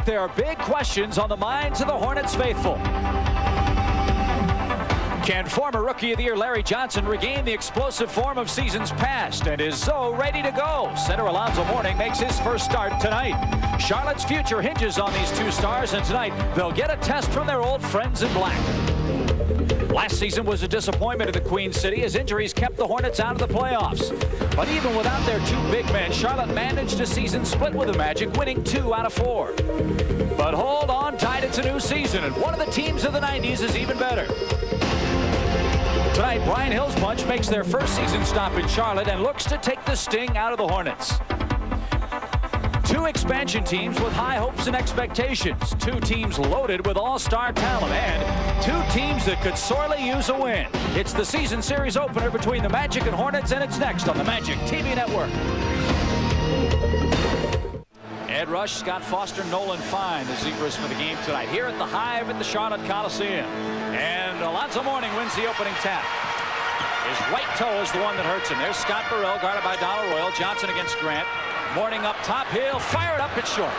there are big questions on the minds of the Hornets faithful. Can former Rookie of the Year Larry Johnson regain the explosive form of seasons past, and is so ready to go? Center Alonzo Mourning makes his first start tonight. Charlotte's future hinges on these two stars, and tonight they'll get a test from their old friends in black. Last season was a disappointment in the Queen City as injuries kept the Hornets out of the playoffs. But even without their two big men, Charlotte managed a season split with the Magic, winning 2 out of 4. But hold on tight, it's a new season, and one of the teams of the 90s is even better. Tonight, Brian Hill's bunch makes their first season stop in Charlotte and looks to take the sting out of the Hornets. Two expansion teams with high hopes and expectations. Two teams loaded with all-star talent, and two teams that could sorely use a win. It's the season series opener between the Magic and Hornets, and it's next on the Magic TV Network. Ed Rush, Scott Foster, Nolan Fine, the Zebras for the game tonight here at the Hive at the Charlotte Coliseum. And Alonzo Mourning wins the opening tap. His right toe is the one that hurts him. There's Scott Burrell, guarded by Donald Royal. Johnson against Grant. Mourning up top, he'll fire it up, it's short.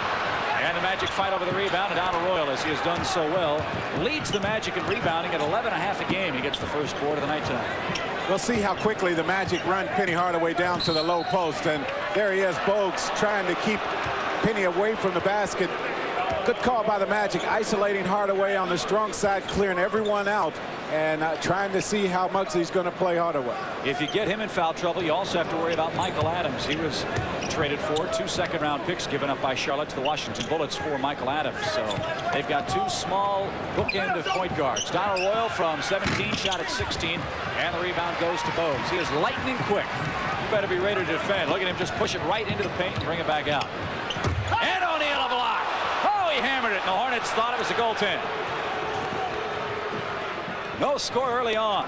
And the Magic fight over the rebound, and Donald Royal, as he has done so well, leads the Magic in rebounding at 11.5 a game. He gets the first board of the night tonight. We'll see how quickly the Magic run Penny Hardaway down to the low post, and there he is, Bogues trying to keep Penny away from the basket. Good call by the Magic, isolating Hardaway on the strong side, clearing everyone out, and trying to see how Muggsy's going to play Hardaway. If you get him in foul trouble, you also have to worry about Michael Adams. He was traded for 2 second-round picks given up by Charlotte to the Washington Bullets for Michael Adams. So they've got two small bookend of point guards. Donald Royal from 17, shot at 16, and the rebound goes to Bogues. He is lightning quick. You better be ready to defend. Look at him just push it right into the paint and bring it back out. And O'Neal a block. Oh, he hammered it, and the Hornets thought it was a goaltend. No score early on.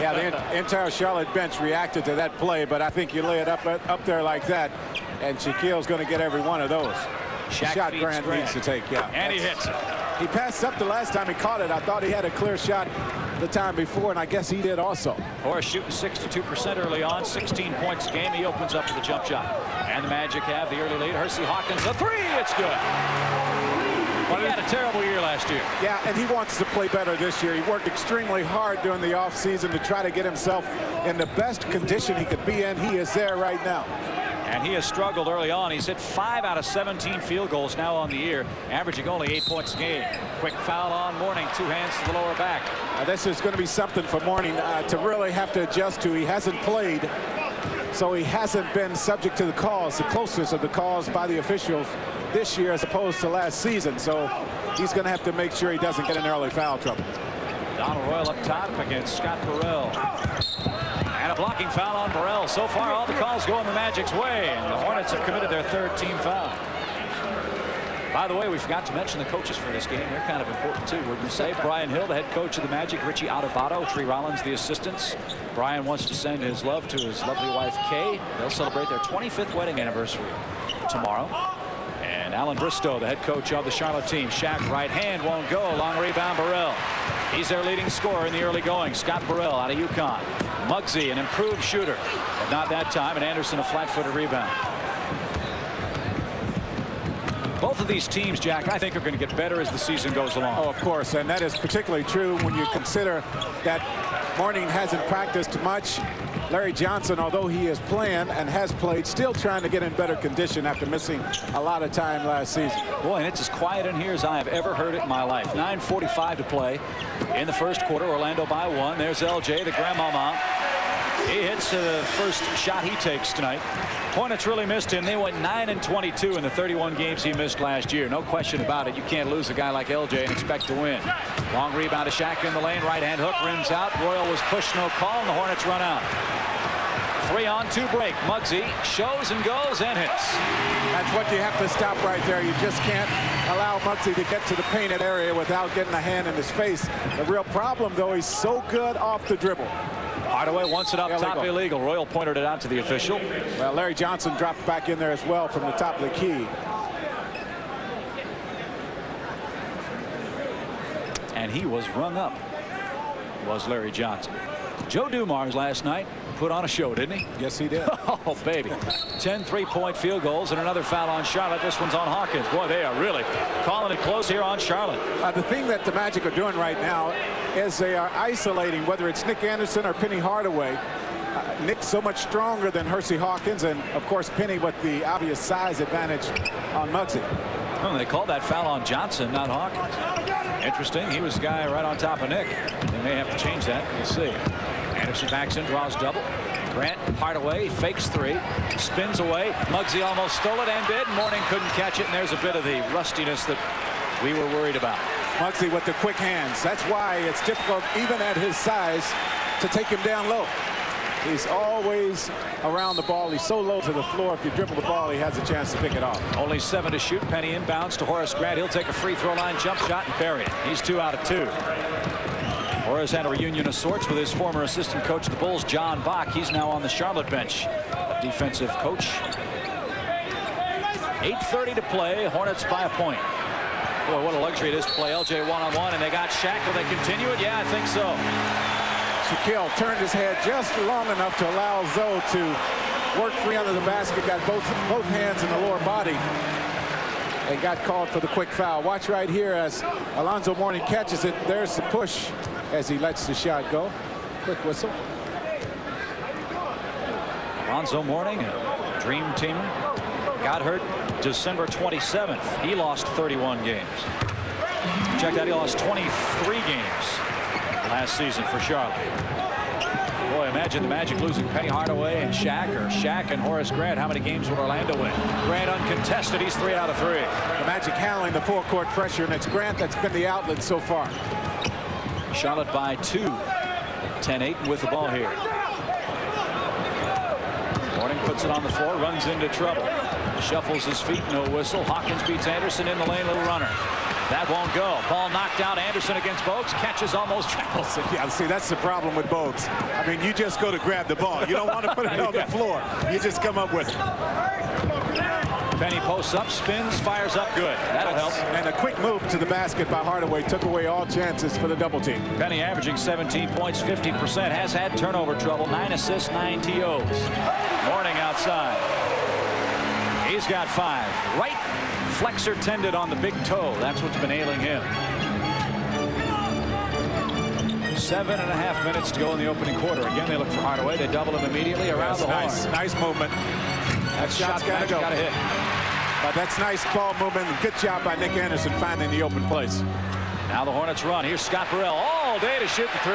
Yeah, the entire Charlotte bench reacted to that play, but I think you lay it up there like that, and Shaquille's going to get every one of those. Shaq Shot Grant needs to take, yeah. And he hits it. He passed up the last time he caught it. I thought he had a clear shot the time before, and I guess he did also. Horace shooting 62% early on, 16 points a game. He opens up with a jump shot. And the Magic have the early lead. Hersey Hawkins, a three, it's good. Well, he had a terrible year last year. Yeah, and he wants to play better this year. He worked extremely hard during the offseason to try to get himself in the best condition he could be in. He is there right now. And he has struggled early on. He's hit 5 out of 17 field goals now on the year, averaging only 8 points a game. Quick foul on Mourning, 2 hands to the lower back. This is going to be something for Mourning to really have to adjust to. He hasn't played, so he hasn't been subject to the calls, the closeness of the calls by the officials this year as opposed to last season. So he's going to have to make sure he doesn't get in early foul trouble. Donald Royal up top against Scott Burrell. And a blocking foul on Burrell. So far, all the calls go in the Magic's way, and the Hornets have committed their 3rd team foul. By the way, we forgot to mention the coaches for this game. They're kind of important, too, wouldn't you say? Brian Hill, the head coach of the Magic, Richie Adubato, Tree Rollins, the assistants. Brian wants to send his love to his lovely wife, Kay. They'll celebrate their 25th wedding anniversary tomorrow. And Alan Bristow, the head coach of the Charlotte team. Shaq, right hand, won't go. Long rebound, Burrell. He's their leading scorer in the early going. Scott Burrell out of UConn. Muggsy, an improved shooter, but not that time. And Anderson, a flat-footed rebound. Both of these teams, Jack, I think are going to get better as the season goes along. Oh, of course, and that is particularly true when you consider that Mourning hasn't practiced much. Larry Johnson, although he is playing and has played, still trying to get in better condition after missing a lot of time last season. Boy, and it's as quiet in here as I have ever heard it in my life. 9:45 to play in the first quarter. Orlando by 1. There's LJ, the grandmama. He hits the first shot he takes tonight. Hornets really missed him. They went 9-22 in the 31 games he missed last year. No question about it. You can't lose a guy like LJ and expect to win. Long rebound to Shaq in the lane. Right hand hook rims out. Royal was pushed, no call, and the Hornets run out. 3-on-2 break. Muggsy shows and goes and hits. That's what you have to stop right there. You just can't allow Muggsy to get to the painted area without getting a hand in his face. The real problem, though, he's so good off the dribble. Hardaway wants it up top, illegal. Royal pointed it out to the official. Well, Larry Johnson dropped back in there as well from the top of the key. And he was rung up, was Larry Johnson. Joe Dumars last night put on a show, didn't he? Yes, he did. Oh, baby. 10 3-point field goals and another foul on Charlotte. This one's on Hawkins. Boy, they are really calling it close here on Charlotte. The thing that the Magic are doing right now is they are isolating, whether it's Nick Anderson or Penny Hardaway. Nick's so much stronger than Hersey Hawkins, and of course Penny with the obvious size advantage on Muggsy. Well, they called that foul on Johnson, not Hawkins. Interesting. He was the guy right on top of Nick. They may have to change that. We'll see. Anderson backs in, draws double. Grant, Hardaway, fakes three, spins away. Muggsy almost stole it and did. Mourning couldn't catch it, and there's a bit of the rustiness that we were worried about. Muggsy with the quick hands. That's why it's difficult, even at his size, to take him down low. He's always around the ball. He's so low to the floor. If you dribble the ball, he has a chance to pick it off. Only 7 to shoot. Penny inbounds to Horace Grant. He'll take a free throw line jump shot and bury it. He's 2 out of 2. Horace had a reunion of sorts with his former assistant coach of the Bulls, John Bach. He's now on the Charlotte bench. Defensive coach. 8:30 to play. Hornets by a point. Boy, what a luxury it is to play LJ one-on-one. And they got Shaq. Will they continue it? Yeah, I think so. Shaquille turned his head just long enough to allow Zoe to work free under the basket. Got both hands in the lower body. And got called for the quick foul. Watch right here as Alonzo Mourning catches it. There's the push as he lets the shot go. Quick whistle. Alonzo Mourning, a dream teamer, got hurt December 27th. He lost 31 games. Check that, he lost 23 games last season for Charlotte. Boy, imagine the Magic losing Penny Hardaway and Shaq, or Shaq and Horace Grant. How many games would Orlando win? Grant uncontested. He's 3 out of 3. The Magic handling the full court pressure, and it's Grant that's been the outlet so far. Charlotte by 2. 10-8 with the ball here. Mourning puts it on the floor, runs into trouble. Shuffles his feet, no whistle. Hawkins beats Anderson in the lane, little runner. That won't go. Ball knocked out. Anderson against Bogues. Catches, almost travels. Yeah, see, that's the problem with Bogues. I mean, you just go to grab the ball. You don't want to put it on the floor. You just come up with it. Penny posts up, spins, fires up good. That'll help. And a quick move to the basket by Hardaway took away all chances for the double team. Penny averaging 17 points, 50%. Has had turnover trouble. 9 assists, 9 TOs. Mourning outside. He's got 5. Right flexor tendon on the big toe. That's what's been ailing him. 7.5 minutes to go in the opening quarter. Again, they look for Hardaway. They double him immediately around the horn. Nice movement. That shot's got to go. Got to hit. But that's nice ball movement. Good job by Nick Anderson finding the open place. Now the Hornets run. Here's Scott Burrell all day to shoot the 3.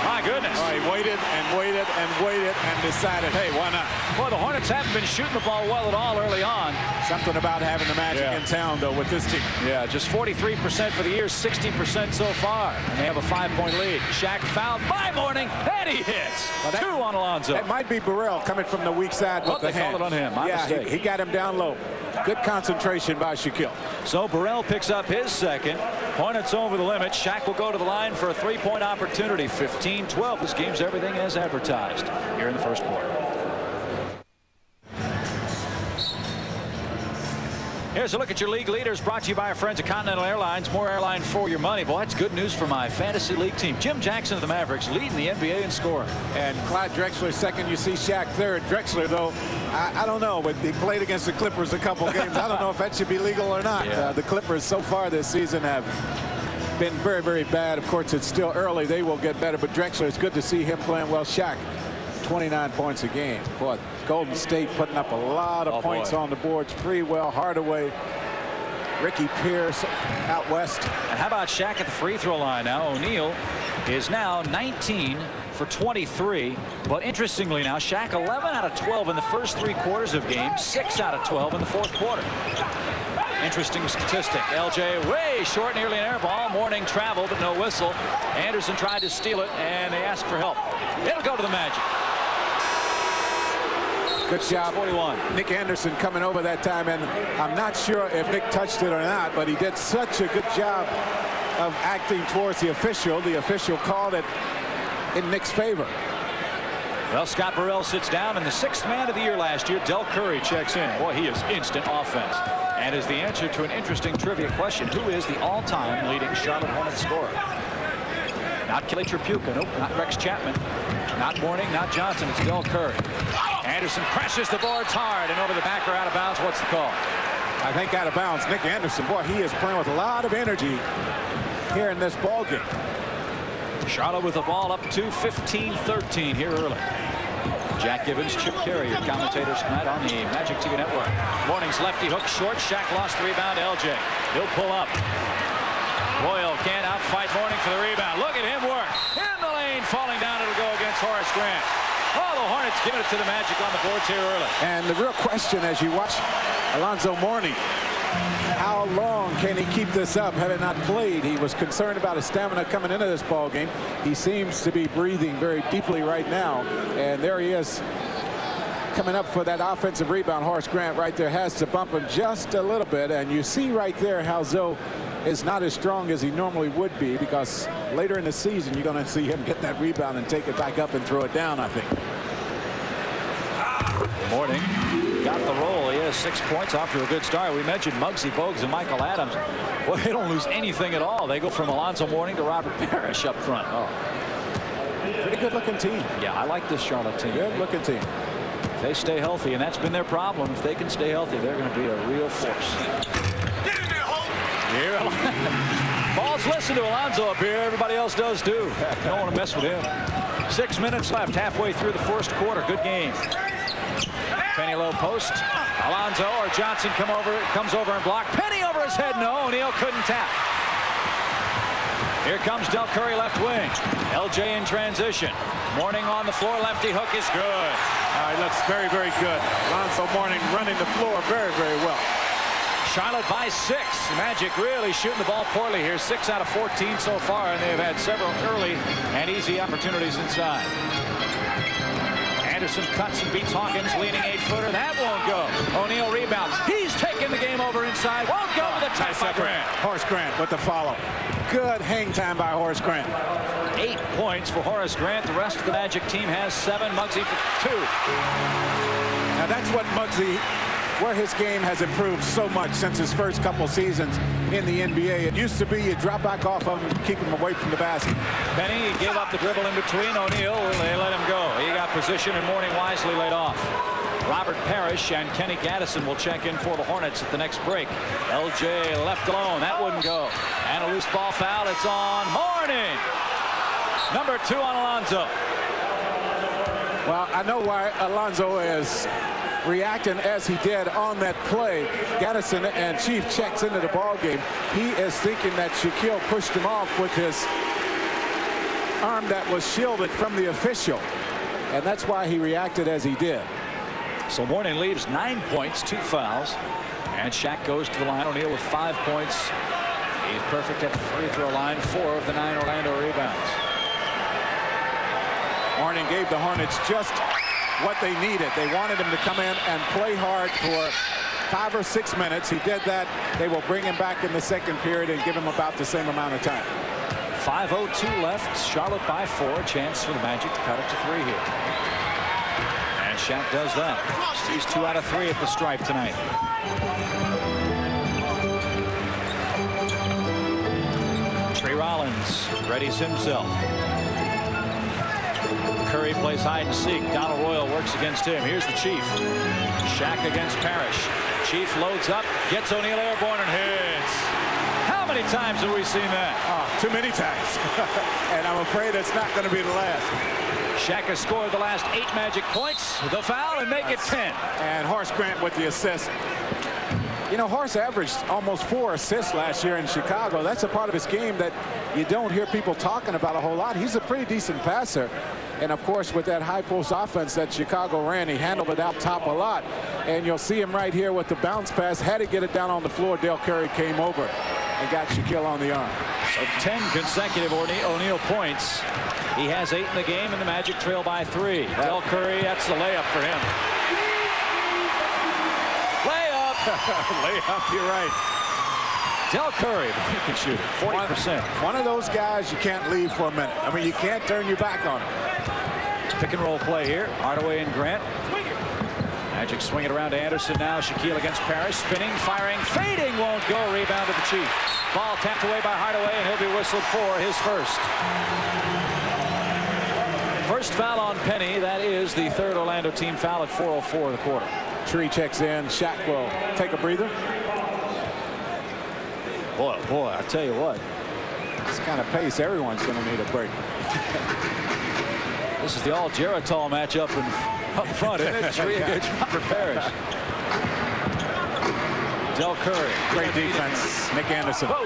My goodness. Oh, he waited and waited and waited and decided, hey, why not? Boy, the Hornets haven't been shooting the ball well at all early on. Something about having the Magic in town, though, with this team. Yeah, just 43% for the year, 60% so far. And they have a 5-point lead. Shaq fouled by Mourning, and he hits. Well, 2 on Alonzo. That might be Burrell coming from the weak side with the hand. They called it on him. Yeah, he got him down low. Good concentration by Shaquille. So Burrell picks up his second. Hornets over the limit. Shaq will go to the line for a 3-point opportunity. 15-12. This game's everything as advertised here in the first quarter. Here's a look at your league leaders, brought to you by our friends at Continental Airlines. More airline for your money. Boy, that's good news for my fantasy league team. Jim Jackson of the Mavericks leading the NBA in scoring. And Clyde Drexler second. You see Shaq third. Drexler, though, I don't know. But he played against the Clippers a couple games. I don't know if that should be legal or not. Yeah. The Clippers so far this season have been very, very bad. Of course, it's still early. They will get better. But Drexler, it's good to see him playing well. Shaq, 29 points a game. Boy, Golden State putting up a lot of points on the boards. Pretty well. Hardaway, Ricky Pierce out west. And how about Shaq at the free throw line now? O'Neal is now 19 for 23. But interestingly now, Shaq 11 out of 12 in the first 3 quarters of games, 6 out of 12 in the 4th quarter. Interesting statistic. LJ way short, nearly an air ball. Mourning traveled, but no whistle. Anderson tried to steal it, and they asked for help. It'll go to the Magic. Good job. 41. Nick Anderson coming over that time, and I'm not sure if Nick touched it or not, but he did such a good job of acting towards the official. The official called it in Nick's favor. Well, Scott Burrell sits down, and the 6th man of the year last year, Dell Curry, checks in. Boy, he is instant offense. And is the answer to an interesting trivia question. Who is the all-time leading Charlotte Hornets scorer? Not Kelly Tripucka. Nope, not Rex Chapman. Not Mourning, not Johnson. It's Dell Curry. Anderson presses the boards hard and over the back or out of bounds. What's the call? I think out of bounds. Nick Anderson, boy, he is playing with a lot of energy here in this ball game. Charlotte with the ball up to 15-13 here early. Jack Gibbons, Chip Carey, your commentators tonight on the Magic TV Network. Mourning's lefty hook short. Shaq lost the rebound to LJ. He'll pull up. Royal can't outfight Mourning for the rebound. Look at him work. In the lane, falling down. It'll go against Horace Grant. Oh, the Hornets giving it to the Magic on the boards here early. And the real question as you watch Alonzo Mourning, how long can he keep this up? Having not played, he was concerned about his stamina coming into this ball game. He seems to be breathing very deeply right now, and there he is coming up for that offensive rebound. Horace Grant right there has to bump him just a little bit, and you see right there how Zoe is not as strong as he normally would be, because later in the season you're going to see him get that rebound and take it back up and throw it down, I think. Mourning got the roll. He has 6 points off to a good start. We mentioned Muggsy Bogues and Michael Adams. Well, they don't lose anything at all. They go from Alonzo Mourning to Robert Parrish up front. Oh, pretty good looking team. Yeah, I like this Charlotte team. Good looking team. They stay healthy, and that's been their problem. If they can stay healthy, they're going to be a real force. Here, Balls listen to Alonzo up here. Everybody else does too. Don't want to mess with him. 6 minutes left, halfway through the first quarter. Good game. Penny low post. Alonzo or Johnson comes over and block. Penny over his head. No, O'Neal couldn't tap. Here comes Dell Curry left wing. LJ in transition. Mourning on the floor. Lefty hook is good. He looks very, very good. Alonzo Mourning running the floor very, very well. Charlotte by 6. Magic really shooting the ball poorly here. 6 out of 14 so far, and they've had several early and easy opportunities inside. Anderson cuts and beats Hawkins, leaning 8-footer. That won't go. O'Neal rebounds. He's taking the game over inside. Won't go to the top by Grant. Horace Grant with the follow. Good hang time by Horace Grant. 8 points for Horace Grant. The rest of the Magic team has 7. Muggsy for 2. Now that's what Muggsy, where his game has improved so much since his first couple seasons in the NBA. It used to be you drop back off of him and keep him away from the basket. Penny gave up the dribble in between. O'Neal, they let him go. He got position and Mourning wisely laid off. Robert Parrish and Kenny Gaddison will check in for the Hornets at the next break. LJ left alone. That wouldn't go. And a loose ball foul. It's on Mourning. Number 2 on Alonzo. Well, I know why Alonzo is reacting as he did on that play. Gaddison and Chief checks into the ball game. He is thinking that Shaquille pushed him off with his arm that was shielded from the official, and that's why he reacted as he did. So Mourning leaves 9 points, 2 fouls, and Shaq goes to the line. O'Neal with 5 points. He's perfect at the free throw line. 4 of the 9 Orlando rebounds. Mourning gave the Hornets just what they needed. They wanted him to come in and play hard for 5 or 6 minutes. He did that. They will bring him back in the second period and give him about the same amount of time. 5:02 left. Charlotte by 4. Chance for the Magic to cut it to 3 here. And Shaq does that. He's 2 out of 3 at the stripe tonight. Tree Rollins readies himself. Curry plays hide and seek. Donald Royal works against him. Here's the Chief. Shaq against Parrish. Chief loads up, gets O'Neal airborne and hits. How many times have we seen that? Oh, too many times. And I'm afraid it's not going to be the last. Shaq has scored the last 8 Magic points. The foul and make it 10. And Horace Grant with the assist. You know, Horace averaged almost 4 assists last year in Chicago. That's a part of his game that you don't hear people talking about a whole lot. He's a pretty decent passer. And, of course, with that high post offense that Chicago ran, he handled it out top a lot. And you'll see him right here with the bounce pass. Had to get it down on the floor. Dell Curry came over and got Shaquille on the arm. So 10 consecutive O'Neal points. He has 8 in the game, and the Magic trail by 3. Dell Curry, that's the layup for him. Layup. Layup, you're right. Dell Curry, he can shoot it, 40%. One of those guys you can't leave for a minute. I mean, you can't turn your back on him. Pick and roll play here. Hardaway and Grant. Magic swing it around to Anderson now. Shaquille against Parrish. Spinning, firing, fading, won't go. Rebound to the Chief. Ball tapped away by Hardaway, and he'll be whistled for his first. First foul on Penny. That is the third Orlando team foul at 4:04 of the quarter. Tree checks in. Shaq will take a breather. Boy, I tell you what. This kind of pace, everyone's going to need a break. This is the all-Geritol matchup up front, isn't it? Tree against Robert Parrish. Dell Curry. Great defense. Nick Anderson. Whoa.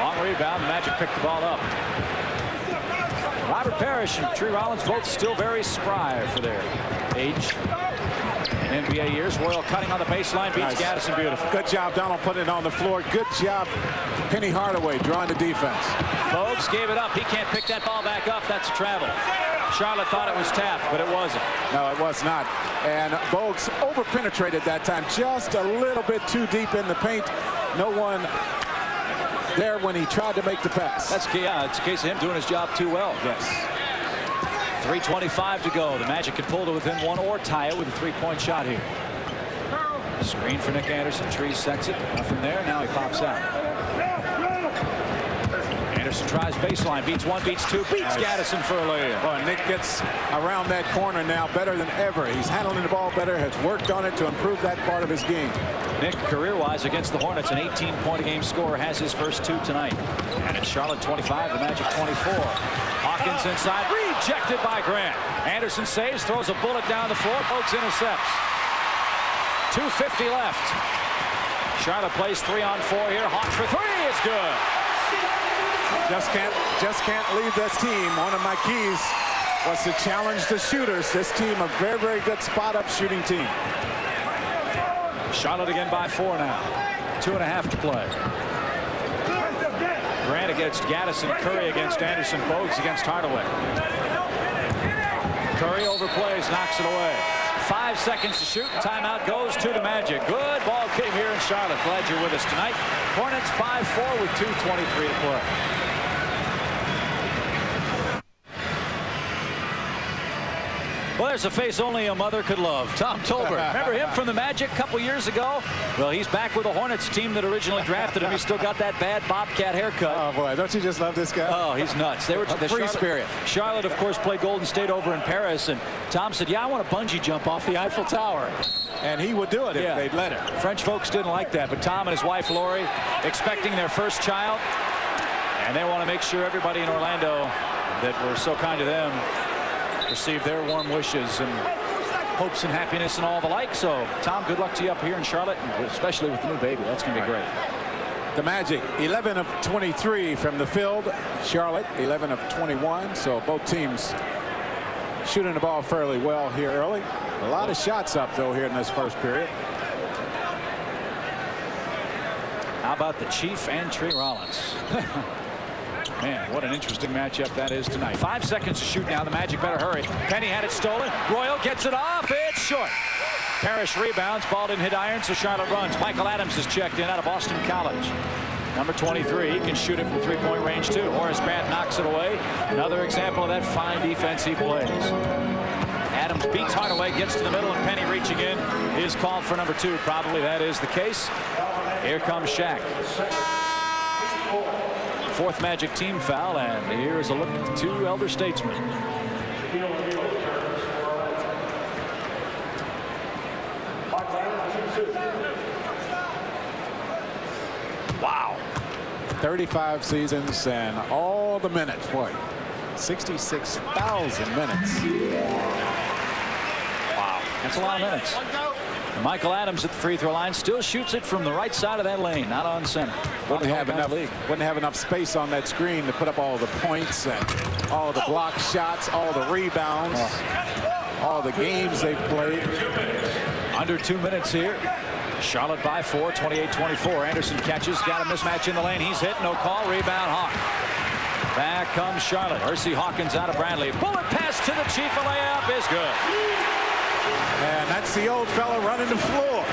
Long rebound. The Magic picked the ball up. Robert Parrish and Tree Rollins both still very spry for their age. In NBA years. Royal cutting on the baseline, beats Gaddison beautiful. Good job, Donald, putting it on the floor. Good job, Penny Hardaway drawing the defense. Bogues gave it up. He can't pick that ball back up. That's a travel. Charlotte thought it was tapped, but it wasn't. No, it was not. And Bogues over-penetrated that time, just a little bit too deep in the paint. No one there when he tried to make the pass. That's it's a case of him doing his job too well. Yes. 3:25 to go. The Magic can pull to within one or tie it with a three-point shot here. Screen for Nick Anderson. Tree sets it. Nothing there. Now he pops out. Anderson tries baseline. Beats one, beats two, beats Gaddison for a layup. Well, Nick gets around that corner now better than ever. He's handling the ball better, has worked on it to improve that part of his game. Nick, career-wise against the Hornets, an 18-point-a-game scorer, has his first two tonight. And it's Charlotte 25, the Magic 24. Hawkins inside, rejected by Grant. Anderson saves, throws a bullet down the floor. Bogues intercepts. 2:50 left. Charlotte plays 3-on-4 here. Hawks for three is good. Just can't leave this team. One of my keys was to challenge the shooters. This team a very, very good spot-up shooting team. Charlotte again by 4 now. 2.5 to play. Grant against Gaddison. Curry against Anderson. Bogues against Hardaway. Curry overplays, knocks it away. 5 seconds to shoot. Timeout goes to the Magic. Good ball game here in Charlotte. Glad you're with us tonight. Hornets by 4 with 2:23 to play. Well, there's a face only a mother could love. Tom Tolbert. Remember him from the Magic a couple years ago? Well, he's back with the Hornets team that originally drafted him. He's still got that bad Bobcat haircut. Oh, boy. Don't you just love this guy? Oh, he's nuts. They were the free spirit. Charlotte, of course, played Golden State over in Paris. And Tom said, yeah, I want to bungee jump off the Eiffel Tower. And he would do it if they'd let him. French folks didn't like that. But Tom and his wife, Lori, expecting their first child. And they want to make sure everybody in Orlando that were so kind to them receive their warm wishes and hopes and happiness and all the like. So, Tom, good luck to you up here in Charlotte, especially with the new baby. That's going to be great. The Magic, 11 of 23 from the field. Charlotte, 11 of 21. So both teams shooting the ball fairly well here early. A lot of shots up, though, here in this first period. How about the Chief and Tree Rollins? Man, what an interesting matchup that is tonight. 5 seconds to shoot now. The Magic better hurry. Penny had it stolen. Royal gets it off. It's short. Parrish rebounds. Ball didn't hit iron, so Charlotte runs. Michael Adams is checked in out of Boston College. Number 23. He can shoot it from three-point range, too. Horace Grant knocks it away. Another example of that fine defense he plays. Adams beats Hardaway, gets to the middle, and Penny reaching in is called for number 2. Probably that is the case. Here comes Shaq. 4th Magic team foul, and here is a look at the 2 elder statesmen. Wow. 35 seasons and all the minutes. Boy, 66,000 minutes. Wow, that's a lot of minutes. And Michael Adams at the free throw line still shoots it from the right side of that lane, not on center. Wouldn't have enough space on that screen to put up all the points and all the block shots, all the rebounds, all the games they've played. Under 2 minutes here. Charlotte by 4, 28-24. Anderson catches, got a mismatch in the lane. He's hit, no call. Rebound, Hawk. Back comes Charlotte. Hersey Hawkins out of Bradley. Bullet pass to the Chief. A layup is good. And that's the old fella running the floor.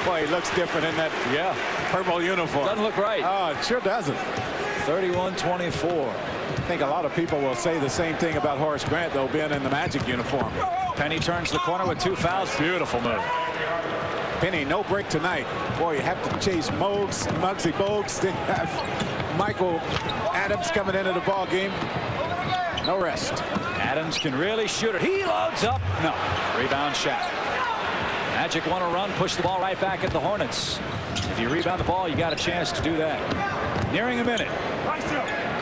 Boy, he looks different in that purple uniform. Doesn't look right. Oh, it sure doesn't. 31-24. I think a lot of people will say the same thing about Horace Grant, though, being in the Magic uniform. Penny turns the corner with 2 fouls. Beautiful move. Penny, no break tonight. Boy, you have to chase Muggsy Bogues. Then have Michael Adams coming into the ball game. No rest. Adams can really shoot it. He loads up. No. Rebound Shaq. Magic want to run, push the ball right back at the Hornets. If you rebound the ball, you got a chance to do that. Nearing a minute.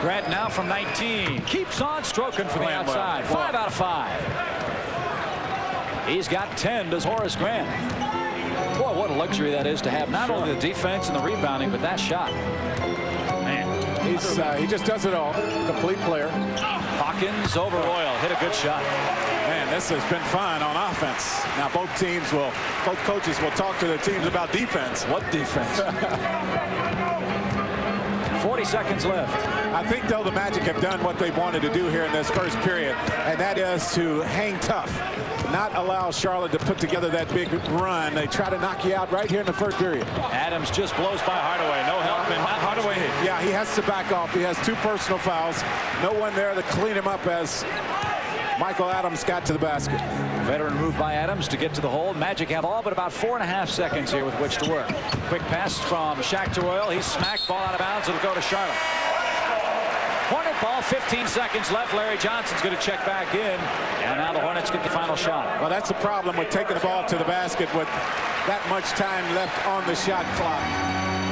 Grant now from 19. Keeps on stroking from the outside. 5 out of 5. He's got 10, does Horace Grant. Boy, what a luxury that is to have not only the defense and the rebounding, but that shot. Man, he just does it all. Complete player. Hawkins over Royal. Hit a good shot. Man, this has been fun on offense. Now both coaches will talk to their teams about defense. What defense? 40 seconds left. I think, though, the Magic have done what they wanted to do here in this first period, and that is to hang tough, not allow Charlotte to put together that big run. They try to knock you out right here in the first period. Adams just blows by Hardaway. No help, and Hardaway. Yeah, he has to back off. He has 2 personal fouls. No one there to clean him up as Michael Adams got to the basket. Veteran move by Adams to get to the hole. Magic have all but about 4.5 seconds here with which to work. Quick pass from Shaq to Royal. He's smacked, ball out of bounds. It'll go to Charlotte. Hornet ball, 15 seconds left. Larry Johnson's going to check back in. And now the Hornets get the final shot. Well, that's the problem with taking the ball to the basket with that much time left on the shot clock.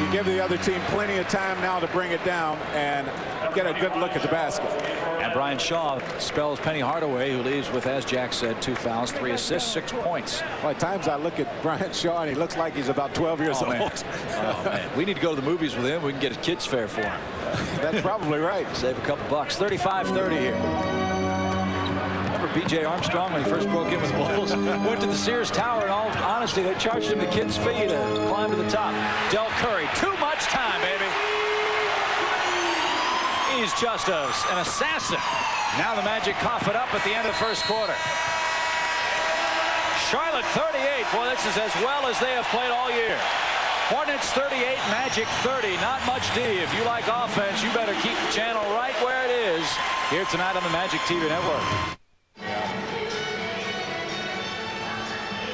You give the other team plenty of time now to bring it down and get a good look at the basket. And Brian Shaw spells Penny Hardaway, who leaves with, as Jack said, 2 fouls, 3 assists, 6 points. Well, at times I look at Brian Shaw and he looks like he's about 12 years old. Man. Oh, man. We need to go to the movies with him. We can get a kids fair for him. That's probably right. Save a couple bucks. 35-30 here. Remember B.J. Armstrong when he first broke in with the Bulls? Went to the Sears Tower, and all honesty, they charged him the kids' fee to climb to the top. Dell Curry, too much time, baby. He's just an assassin. Now the Magic cough it up at the end of the first quarter. Charlotte 38. Boy, this is as well as they have played all year. Hornets 38, Magic 30. Not much D. If you like offense, you better keep the channel right where it is here tonight on the Magic TV Network.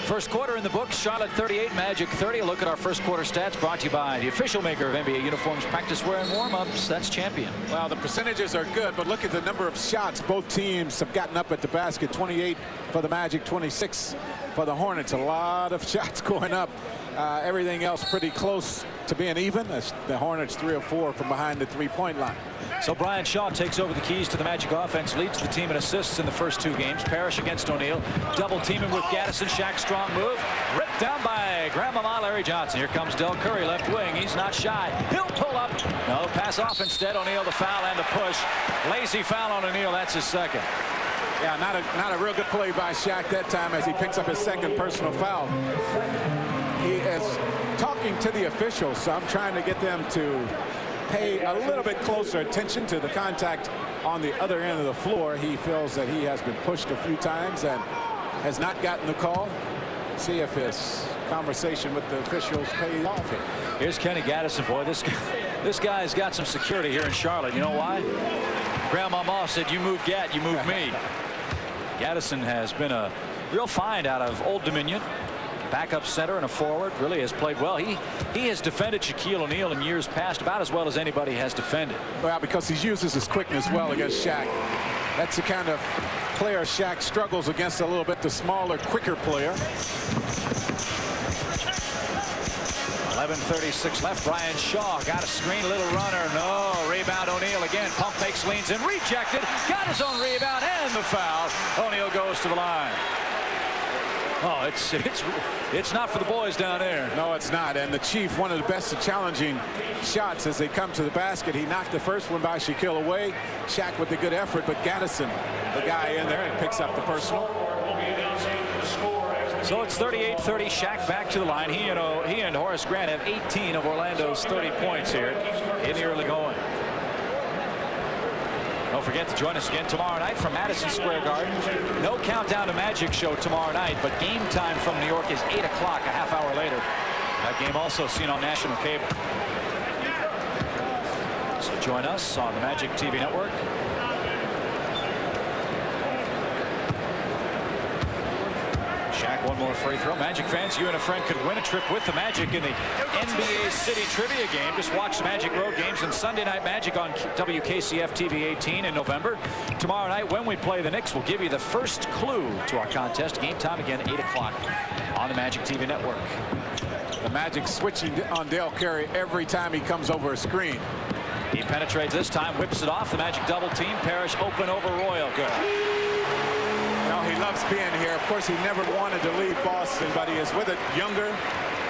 First quarter in the books. Charlotte 38, Magic 30. A look at our first quarter stats brought to you by the official maker of NBA uniforms, practice wear, and warm-ups. That's Champion. Well, the percentages are good, but look at the number of shots both teams have gotten up at the basket. 28 for the Magic, 26 for the Hornets. A lot of shots going up. Everything else pretty close to being even. The Hornets 3 of 4 from behind the three-point line. So Brian Shaw takes over the keys to the Magic offense, leads the team in assists in the first 2 games. Parrish against O'Neal, double teaming with Gaddison. Shaq strong move, ripped down by Grandmama Larry Johnson. Here comes Dell Curry, left wing. He's not shy. He'll pull up. No, pass off instead. O'Neal the foul and the push. Lazy foul on O'Neal. That's his second. Yeah, not a real good play by Shaq that time as he picks up his second personal foul. He is talking to the officials, so I'm trying to get them to pay a little bit closer attention to the contact on the other end of the floor. He feels that he has been pushed a few times and has not gotten the call. See if his conversation with the officials pays off here. Here's Kenny Gaddison. Boy, this guy's got some security here in Charlotte. You know why? Grandmama said, you move Gat, you move me. Gaddison has been a real find out of Old Dominion. Backup center and a forward, really has played well. He has defended Shaquille O'Neal in years past about as well as anybody has defended. Well, because he uses his quickness well against Shaq. That's the kind of player Shaq struggles against a little bit, the smaller, quicker player. 11:36 left. Brian Shaw got a screen, little runner. No, rebound O'Neal again. Pump fakes, leans in, rejected. Got his own rebound and the foul. O'Neal goes to the line. Oh, it's not for the boys down there. No, it's not. And the Chief, one of the best at challenging shots as they come to the basket. He knocked the first one by Shaquille away. Shaq with the good effort, but Gaddison, the guy in there, and picks up the personal. So it's 38-30. Shaq back to the line. He and Horace Grant have 18 of Orlando's 30 points here in the early going. Don't forget to join us again tomorrow night from Madison Square Garden. No Countdown to Magic show tomorrow night, but game time from New York is 8 o'clock, a half hour later. That game also seen on national cable. So join us on the Magic TV network. Shaq one more free throw. Magic fans, you and a friend could win a trip with the Magic in the NBA City Trivia Game. Just watch Magic Road Games and Sunday Night Magic on WKCF TV 18 in November. Tomorrow night, when we play the Knicks, we'll give you the first clue to our contest. Game time again, 8 o'clock on the Magic TV network. The Magic switching on Dell Curry every time he comes over a screen. He penetrates this time, whips it off. The Magic double team. Parrish open over Royal. Good. No, he loves being here. Of course, he never wanted to leave Boston, but he is with a younger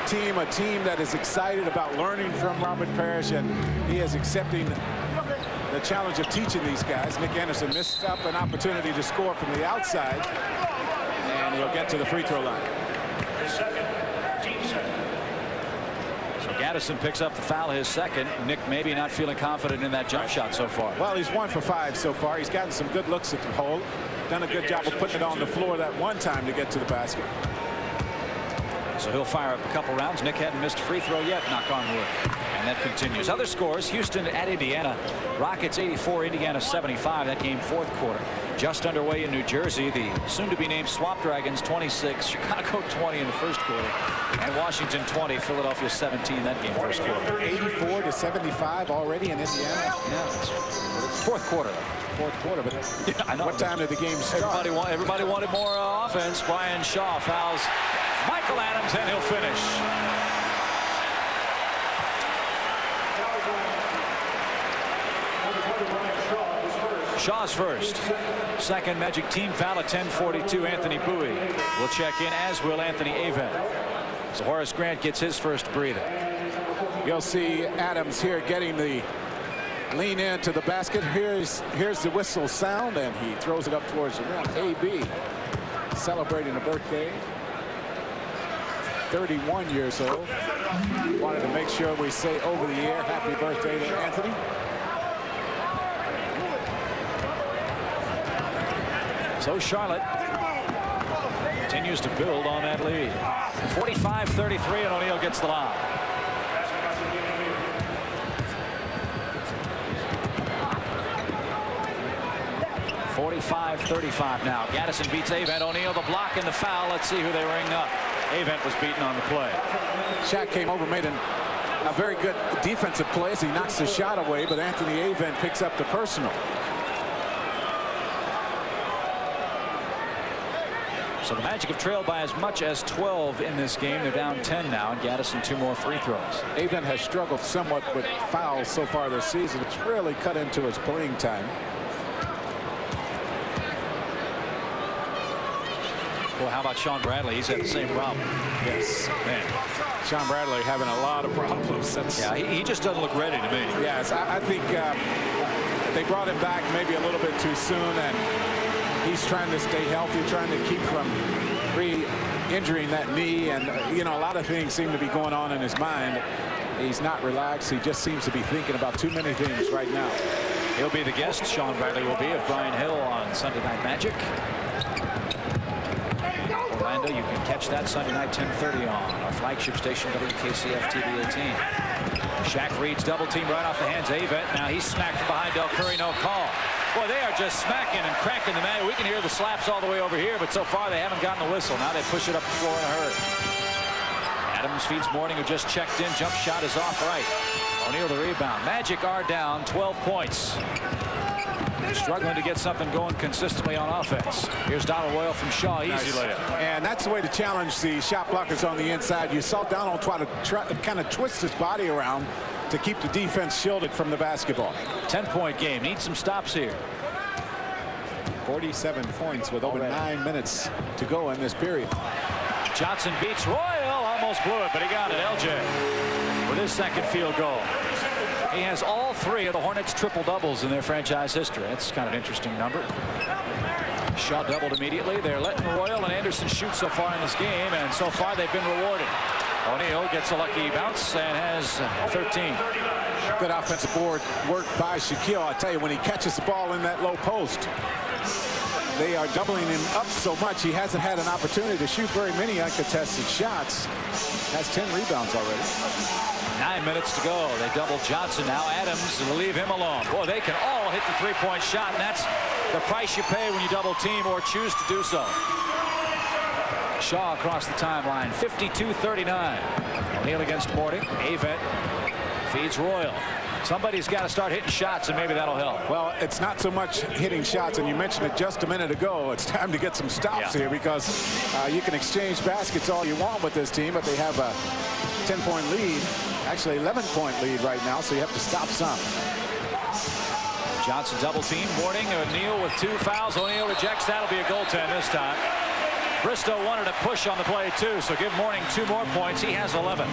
team, a team that is excited about learning from Robert Parrish, and he is accepting the challenge of teaching these guys. Nick Anderson missed up an opportunity to score from the outside, and he'll get to the free throw line. Gaddison picks up the foul, his second. Nick maybe not feeling confident in that jump shot so far. Well, he's 1 for 5 so far. He's gotten some good looks at the hole. Done a good job of putting it on the floor that one time to get to the basket. So he'll fire up a couple rounds. Nick hadn't missed a free throw yet, knock on wood. And that continues. Other scores, Houston at Indiana. Rockets 84, Indiana 75. That game fourth quarter. Just underway in New Jersey. The soon-to-be-named Swamp Dragons 26, Chicago 20 in the first quarter. And Washington 20, Philadelphia 17 that game first quarter. 84 to 75 already in Indiana. Yeah, it's fourth quarter. Fourth quarter, but yeah, I know. What time did the game start? Everybody wanted more offense. Brian Shaw fouls Michael Adams, and he'll finish. Shaw's first. Second Magic team foul at 10:42. Anthony Bowie will check in, as will Anthony Avent. So Horace Grant gets his first breather. You'll see Adams here getting the lean into the basket. Here's the whistle sound, and he throws it up towards the rim. AB celebrating a birthday. 31 years old. Wanted to make sure we say over the air happy birthday to Anthony. So Charlotte continues to build on that lead. 45-33, and O'Neal gets the lob. .35 now. Gaddison beats Avent. O'Neal the block and the foul. Let's see who they ring up. Avent was beaten on the play. Shaq came over, made a very good defensive play as he knocks the shot away, but Anthony Avent picks up the personal. So the Magic have trailed by as much as 12 in this game. They're down 10 now, and Gaddison 2 more free throws. Avent has struggled somewhat with fouls so far this season. It's really cut into his playing time. Well, how about Sean Bradley? He's had the same problem. Yes. Man. Sean Bradley having a lot of problems. Yeah, he just doesn't look ready to me. Yes, I think they brought him back maybe a little bit too soon, and he's trying to stay healthy, trying to keep from re-injuring that knee, and you know, a lot of things seem to be going on in his mind. He's not relaxed. He just seems to be thinking about too many things right now. He'll be the guest. Sean Bradley will be of Brian Hill on Sunday Night Magic. Orlando, you can catch that Sunday night 10:30 on our flagship station WKCF TV 18. Shaq reads double team right off the hands of Avent. Now he's smacked from behind Dell Curry, no call. Boy, they are just smacking and cracking the man. We can hear the slaps all the way over here, but so far they haven't gotten the whistle. Now they push it up the floor in a hurry. Adams feeds Mourning, who just checked in. Jump shot is off right. O'Neal the rebound. Magic are down 12 points. Struggling to get something going consistently on offense. Here's Donald Royal from Shaw. Easy layup. And that's the way to challenge the shot blockers on the inside. You saw Donald try to kind of twist his body around to keep the defense shielded from the basketball. 10-point game. Need some stops here. 47 points with over 9 minutes to go in this period. Johnson beats Royal. Almost blew it, but he got it. LJ with his second field goal. He has all 3 of the Hornets triple doubles in their franchise history. That's kind of an interesting number. Shaw doubled immediately. They're letting Royal and Anderson shoot so far in this game, and so far they've been rewarded. O'Neal gets a lucky bounce and has 13. Good offensive board work by Shaquille. I tell you, when he catches the ball in that low post, they are doubling him up so much he hasn't had an opportunity to shoot very many uncontested shots. Has 10 rebounds already. 9 minutes to go. They double Johnson now. Adams will leave him alone. Boy, they can all hit the three-point shot, and that's the price you pay when you double team or choose to do so. Shaw across the timeline. 52-39. O'Neal against Mourning. Avent feeds Royal. Somebody's got to start hitting shots, and maybe that'll help. Well, it's not so much hitting shots, and you mentioned it just a minute ago. It's time to get some stops here, because you can exchange baskets all you want with this team, but they have a 10-point lead, actually 11-point lead right now, so you have to stop some. Johnson double team. Mourning. O'Neal with 2 fouls. O'Neal rejects. That'll be a goaltend this time. Bristow wanted a push on the play too, so give Mourning 2 more points. He has 11.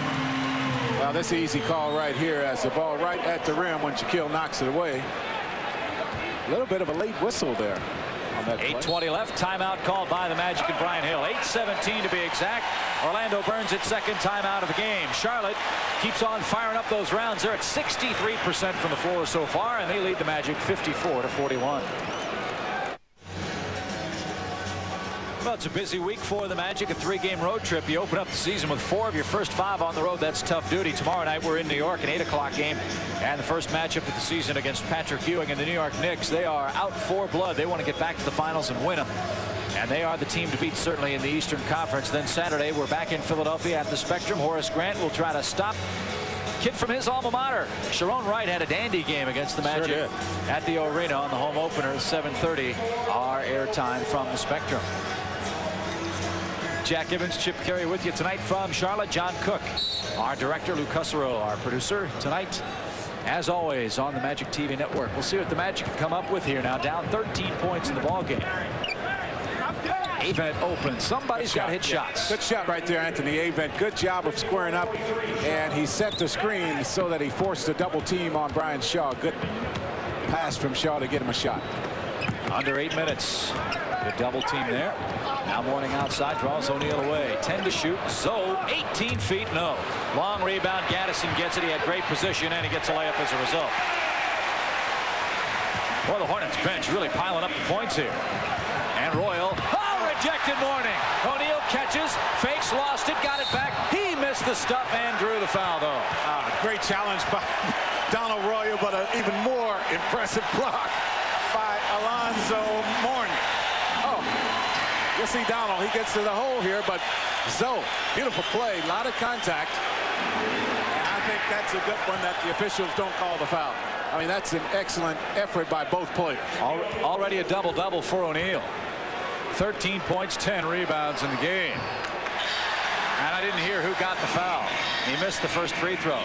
Well, this is an easy call right here, as the ball right at the rim when Shaquille knocks it away. A little bit of a late whistle there on that play. 8:20 left. Timeout called by the Magic and Brian Hill. 8:17 to be exact. Orlando burns its second timeout of the game. Charlotte keeps on firing up those rounds. They're at 63% from the floor so far, and they lead the Magic 54-41. Well, it's a busy week for the Magic, a 3-game road trip. You open up the season with 4 of your first 5 on the road. That's tough duty. Tomorrow night we're in New York, an 8 o'clock game, and the first matchup of the season against Patrick Ewing and the New York Knicks. They are out for blood. They want to get back to the finals and win them, and they are the team to beat, certainly in the Eastern Conference. Then Saturday we're back in Philadelphia at the Spectrum. Horace Grant will try to stop kid from his alma mater. Sharon Wright had a dandy game against the Magic at the arena on the home opener. 7:30 our airtime from the Spectrum. Jack Gibbons, Chip Carey with you tonight from Charlotte. John Cook, our director. Lou Cussero, our producer tonight, as always, on the Magic TV network. We'll see what the Magic can come up with here now. Down 13 points in the ball game. Avent open. Somebody's got to hit shots. Good shot right there, Anthony Avent. Good job of squaring up, and he set the screen so that he forced a double team on Brian Shaw. Good pass from Shaw to get him a shot. Under 8 minutes. Good double team there. Now Mourning outside, draws O'Neal away. 10 to shoot. Zoe, 18 feet, no. Long rebound. Gaddison gets it. He had great position, and he gets a layup as a result. Well, the Hornets bench really piling up the points here. And Royal, rejected Mourning. O'Neal catches, fakes, lost it, got it back. He missed the stuff and drew the foul, though. Great challenge by Donald Royal, but an even more impressive block by Alonzo Mourning. You see Donald, he gets to the hole here, but Zoe, beautiful play, a lot of contact. And I think that's a good one that the officials don't call the foul. I mean, that's an excellent effort by both players. Already a double-double for O'Neal. 13 points, 10 rebounds in the game. And I didn't hear who got the foul. He missed the first free throw.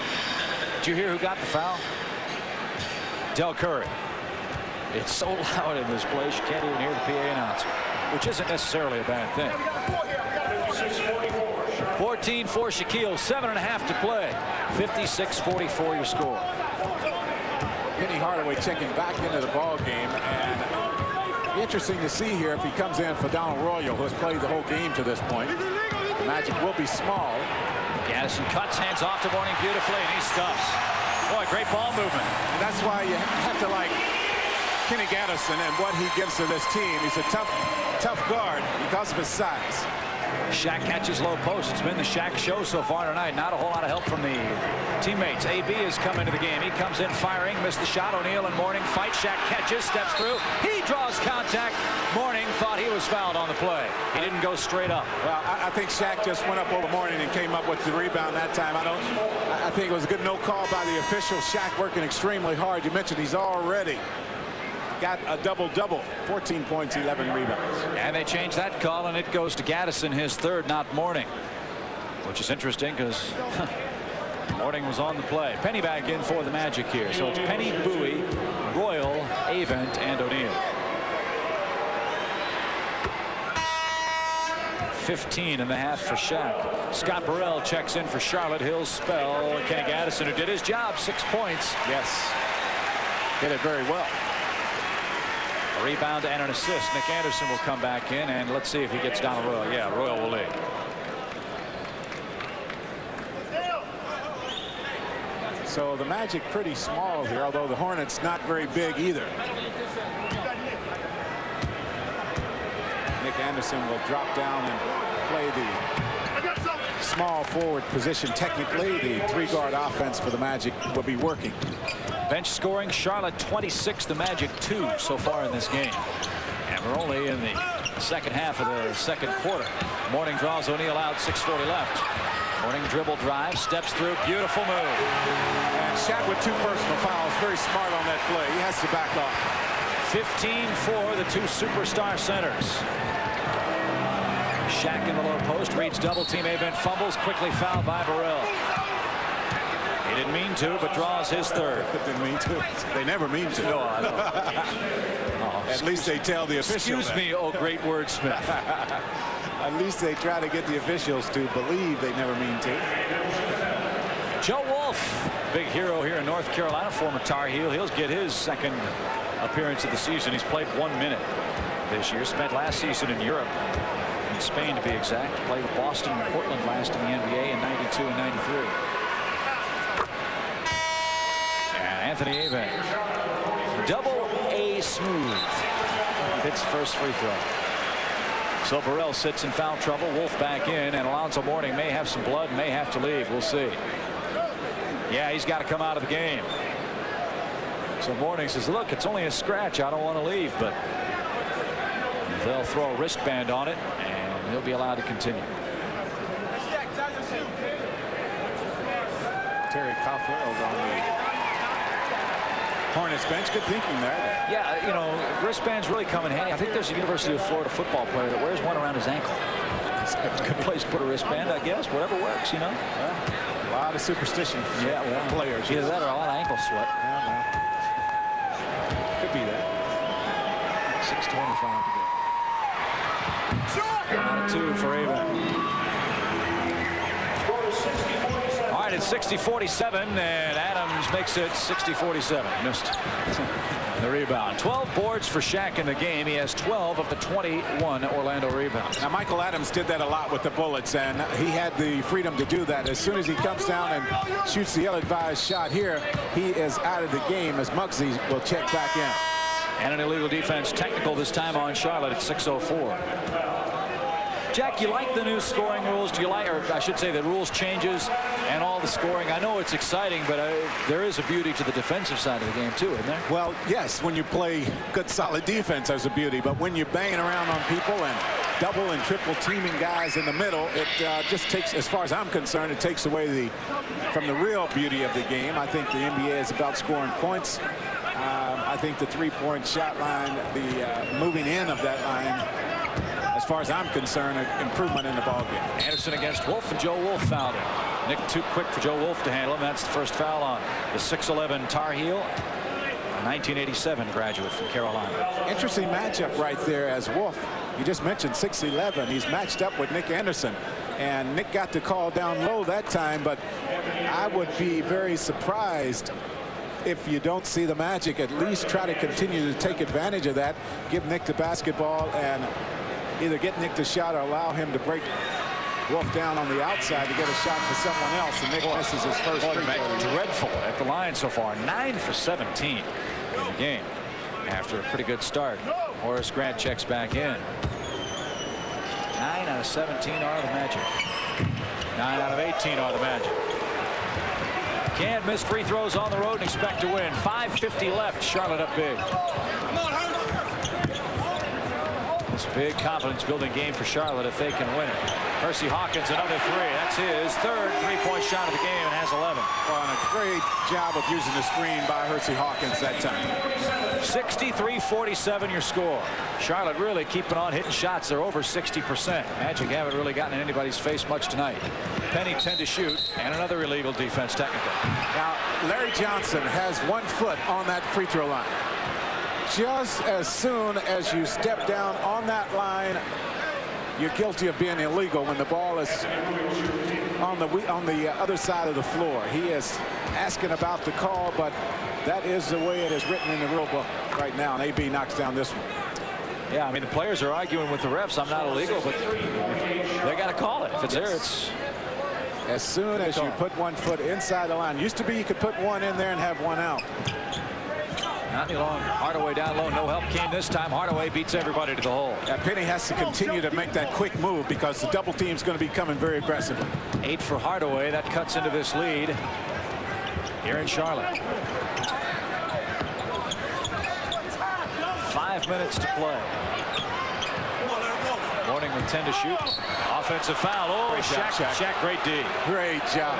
Did you hear who got the foul? Dell Curry. It's so loud in this place, you can't even hear the PA announcer, which isn't necessarily a bad thing. 14 for Shaquille, 7.5 to play. 56-44 your score. Penny Hardaway checking back into the ball game, and interesting to see here if he comes in for Donald Royal, who has played the whole game to this point. The Magic will be small. Gaddison cuts, hands off to Mourning beautifully, and he stuffs. Boy, great ball movement. And that's why you have to like Kenny Gaddison and what he gives to this team. He's a tough guard because of his size. Shaq catches low post. It's been the Shaq show so far tonight. Not a whole lot of help from the teammates. AB has come into the game. He comes in firing, missed the shot. O'Neal and Mourning fight. Shaq catches, steps through. He draws contact. Mourning thought he was fouled on the play. He didn't go straight up. Well, I think Shaq just went up over Mourning and came up with the rebound that time. I think it was a good no call by the official. Shaq working extremely hard. You mentioned he's already got a double-double, 14 points, 11 rebounds. And they changed that call, and it goes to Gaddison, his third, not Mourning, which is interesting because Mourning was on the play. Penny back in for the Magic here. So it's Penny, Bowie, Royal, Avent, and O'Neal. 15.5 for Shaq. Scott Burrell checks in for Charlotte. He'll spell Kenny Gaddison, who did his job. 6 points. Yes. Did it very well. A rebound and an assist. Nick Anderson will come back in, and let's see if he gets Donald Royal. Yeah, Royal will lead. So the Magic pretty small here, although the Hornets not very big either. Nick Anderson will drop down and play the small forward position. Technically, the 3-guard offense for the Magic will be working. Bench scoring, Charlotte 26, the Magic 2 so far in this game. And We're only in the second half of the second quarter. Mourning draws O'Neal out, 6:40 left. Mourning dribble drive, steps through, beautiful move. And Shaq with 2 personal fouls, very smart on that play. He has to back off. 15 for the 2 superstar centers. Shaq in the low post, reads double team, Avent fumbles, quickly fouled by Burrell. He didn't mean to, but draws his third. Didn't mean to. They never mean to. No, I don't. At least they tell the officials. Excuse me, oh great wordsmith. At least they try to get the officials to believe they never mean to. Joe Wolf, big hero here in North Carolina, former Tar Heel. He'll get his second appearance of the season. He's played 1 minute this year. Spent last season in Europe, in Spain to be exact. Played with Boston and Portland last in the NBA in '92 and '93. And Anthony Avent, double A smooth. Hits first free throw. So Burrell sits in foul trouble. Wolf back in, and Alonzo Mourning may have some blood, may have to leave. We'll see. Yeah, he's got to come out of the game. So Mourning says, look, it's only a scratch. I don't want to leave, but they'll throw a wristband on it, and he'll be allowed to continue. Terry Kaufler over on the Hornets bench. Good thinking there. Yeah, you know, wristbands really come in handy. I think there's a University of Florida football player that wears one around his ankle. It's a good place to put a wristband, I guess. Whatever works, you know. Well, a lot of superstition. Yeah, well, players. Either that or a lot of ankle sweat. Yeah, well, could be that. 6:25 to go. 2 for Avent. All right, it's 60-47, and Adams makes it 60-47. Missed the rebound. 12 boards for Shaq in the game. He has 12 of the 21 Orlando rebounds. Now, Michael Adams did that a lot with the Bullets, and he had the freedom to do that. As soon as he comes down and shoots the ill-advised shot here, he is out of the game as Muggsy will check back in. And an illegal defense technical this time on Charlotte at 6:04. Jack, you like the new scoring rules? Do you like, or I should say, the rules changes and all the scoring? I know it's exciting, but there is a beauty to the defensive side of the game too, isn't there? Well, yes, when you play good, solid defense, there's a beauty. But when you're banging around on people and double and triple teaming guys in the middle, it just takes, as far as I'm concerned, it takes away from the real beauty of the game. I think the NBA is about scoring points. I think the three-point shot line, the moving in of that line, as far as I'm concerned, an improvement in the ballgame. Anderson against Wolf, and Joe Wolf fouled him. Nick too quick for Joe Wolf to handle him. That's the first foul on the 6'11" Tar Heel, a 1987 graduate from Carolina. Interesting matchup right there, as Wolf, you just mentioned 6'11". He's matched up with Nick Anderson, and Nick got the call down low that time, but I would be very surprised if you don't see the Magic at least try to continue to take advantage of that, give Nick the basketball, and either get Nick the shot or allow him to break Wolf down on the outside to get a shot for someone else, and Nick misses his first free throw. Dreadful at the line so far. 9 for 17 in the game after a pretty good start. Horace Grant checks back in. 9 out of 17 are the Magic. 9 out of 18 are the Magic. Can't miss free throws on the road and expect to win. 5:50 left. Charlotte up big. It's a big confidence-building game for Charlotte if they can win it. Percy Hawkins, another three. That's his third three-point shot of the game and has 11. Well, and a great job of using the screen by Percy Hawkins that time. 63-47 your score. Charlotte really keeping on hitting shots. They're over 60%. Magic haven't really gotten in anybody's face much tonight. Penny 10 to shoot, and another illegal defense technical. Now, Larry Johnson has 1 foot on that free throw line. Just as soon as you step down on that line, you're guilty of being illegal when the ball is on the other side of the floor. He is asking about the call, but that is the way it is written in the rule book right now, and AB knocks down this one. Yeah, I mean, the players are arguing with the refs. I'm not illegal, but they got to call it. If it's there, it's... As soon as you put 1 foot inside the line. Used to be you could put one in there and have one out. Not any longer. Hardaway down low. No help came this time. Hardaway beats everybody to the hole. Penny has to continue to make that quick move because the double team's going to be coming very aggressively. 8 for Hardaway. That cuts into this lead here in Charlotte. 5 minutes to play. Mourning with 10 to shoot. Offensive foul. Oh, Great job, Shaq, great D. Great job.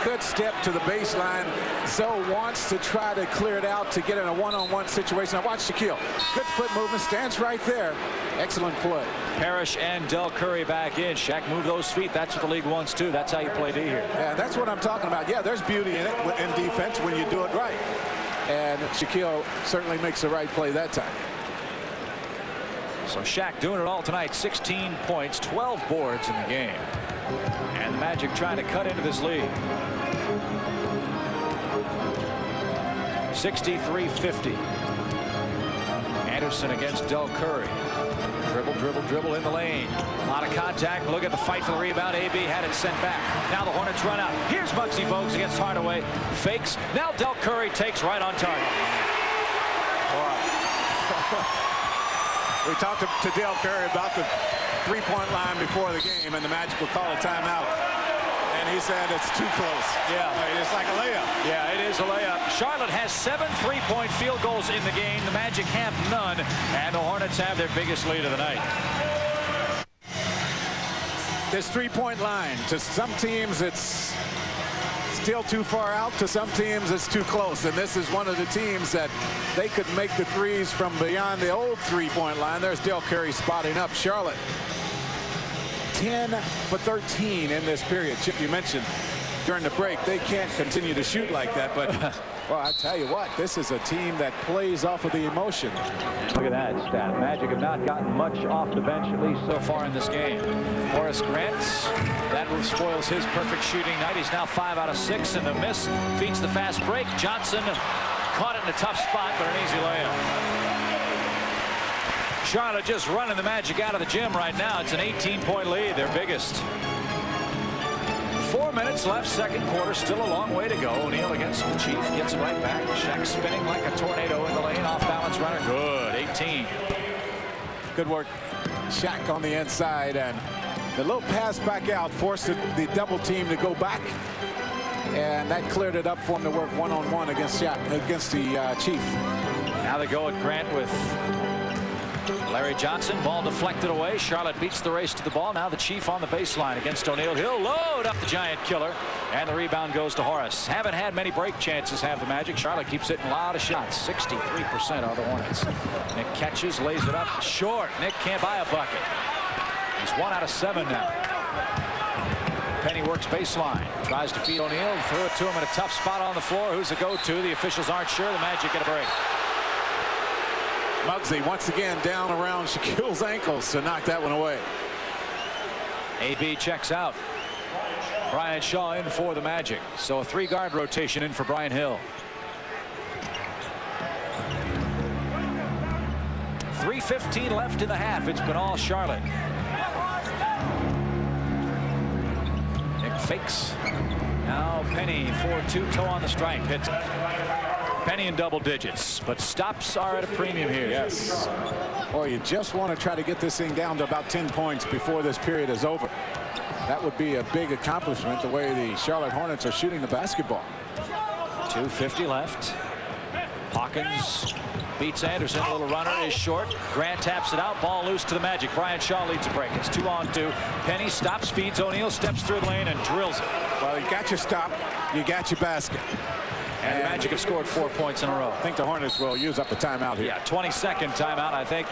Good step to the baseline. Zoe wants to try to clear it out to get in a one-on-one situation. Now watch Shaquille. Good foot movement. Stands right there. Excellent play. Parrish and Dell Curry back in. Shaq moved those feet. That's what the league wants too. That's how you play D here. Yeah, that's what I'm talking about. Yeah, there's beauty in it in defense when you do it right. And Shaquille certainly makes the right play that time. So Shaq doing it all tonight. 16 points, 12 boards in the game. And the Magic trying to cut into this lead. 63-50. Anderson against Dell Curry. Dribble, dribble, dribble in the lane. A lot of contact. Look at the fight for the rebound. AB had it sent back. Now the Hornets run out. Here's Muggsy Bogues against Hardaway. Fakes. Now Dell Curry takes right on target. We talked to Dell Curry about the three-point line before the game, and the Magic will call a timeout. And he said it's too close. Yeah. It's like a layup. Yeah, it is a layup. Charlotte has 7 3-point field goals in the game. The Magic have none, and the Hornets have their biggest lead of the night. This three-point line, to some teams it's still too far out. To some teams it's too close. And this is one of the teams that they could make the threes from beyond the old three-point line. There's Dell Curry spotting up Charlotte. 10 for 13 in this period. Chip, you mentioned during the break they can't continue to shoot like that, but well, I tell you what, this is a team that plays off of the emotion. Look at that stat. Magic have not gotten much off the bench, at least so far in this game. Horace Grant, that spoils his perfect shooting night. He's now 5 out of 6, and the miss feeds the fast break. Johnson caught it in a tough spot, but an easy layup. Charlotte just running the Magic out of the gym right now. It's an 18-point lead, their biggest. 4 minutes left, second quarter, still a long way to go. O'Neal against the Chief, gets it right back. Shaq spinning like a tornado in the lane, off balance runner. Good, 18. Good work, Shaq on the inside, and the little pass back out forced the double team to go back, and that cleared it up for him to work one-on-one against Shaq, against the Chief. Now they go at Grant with Larry Johnson. Ball deflected away. Charlotte beats the race to the ball. Now the Chief on the baseline against O'Neal. He'll load up the giant killer, and the rebound goes to Horace. Haven't had many break chances, have the Magic. Charlotte keeps hitting a lot of shots. 63% are the Hornets. Nick catches, lays it up short. Nick can't buy a bucket. He's 1 out of 7 now. Penny works baseline, tries to feed O'Neal, threw it to him in a tough spot on the floor. Who's the go-to? The officials aren't sure. The Magic get a break. Muggsy once again down around Shaquille's ankles to knock that one away. AB checks out. Brian Shaw in for the Magic. So a 3-guard rotation in for Brian Hill. 3:15 left in the half. It's been all Charlotte. Nick fakes. Now Penny 4-2 toe on the stripe. Hits Penny in double digits, but stops are at a premium here. Yes. Boy, you just want to try to get this thing down to about 10 points before this period is over. That would be a big accomplishment the way the Charlotte Hornets are shooting the basketball. 2:50 left. Hawkins beats Anderson. A little runner is short. Grant taps it out. Ball loose to the Magic. Brian Shaw leads a break. It's 2-on-2. Penny stops, feeds O'Neal, steps through the lane and drills it. Well, you got your stop. You got your basket. And the Magic have scored 4 points in a row. I think the Hornets will use up a timeout here. Yeah, 22nd timeout, I think.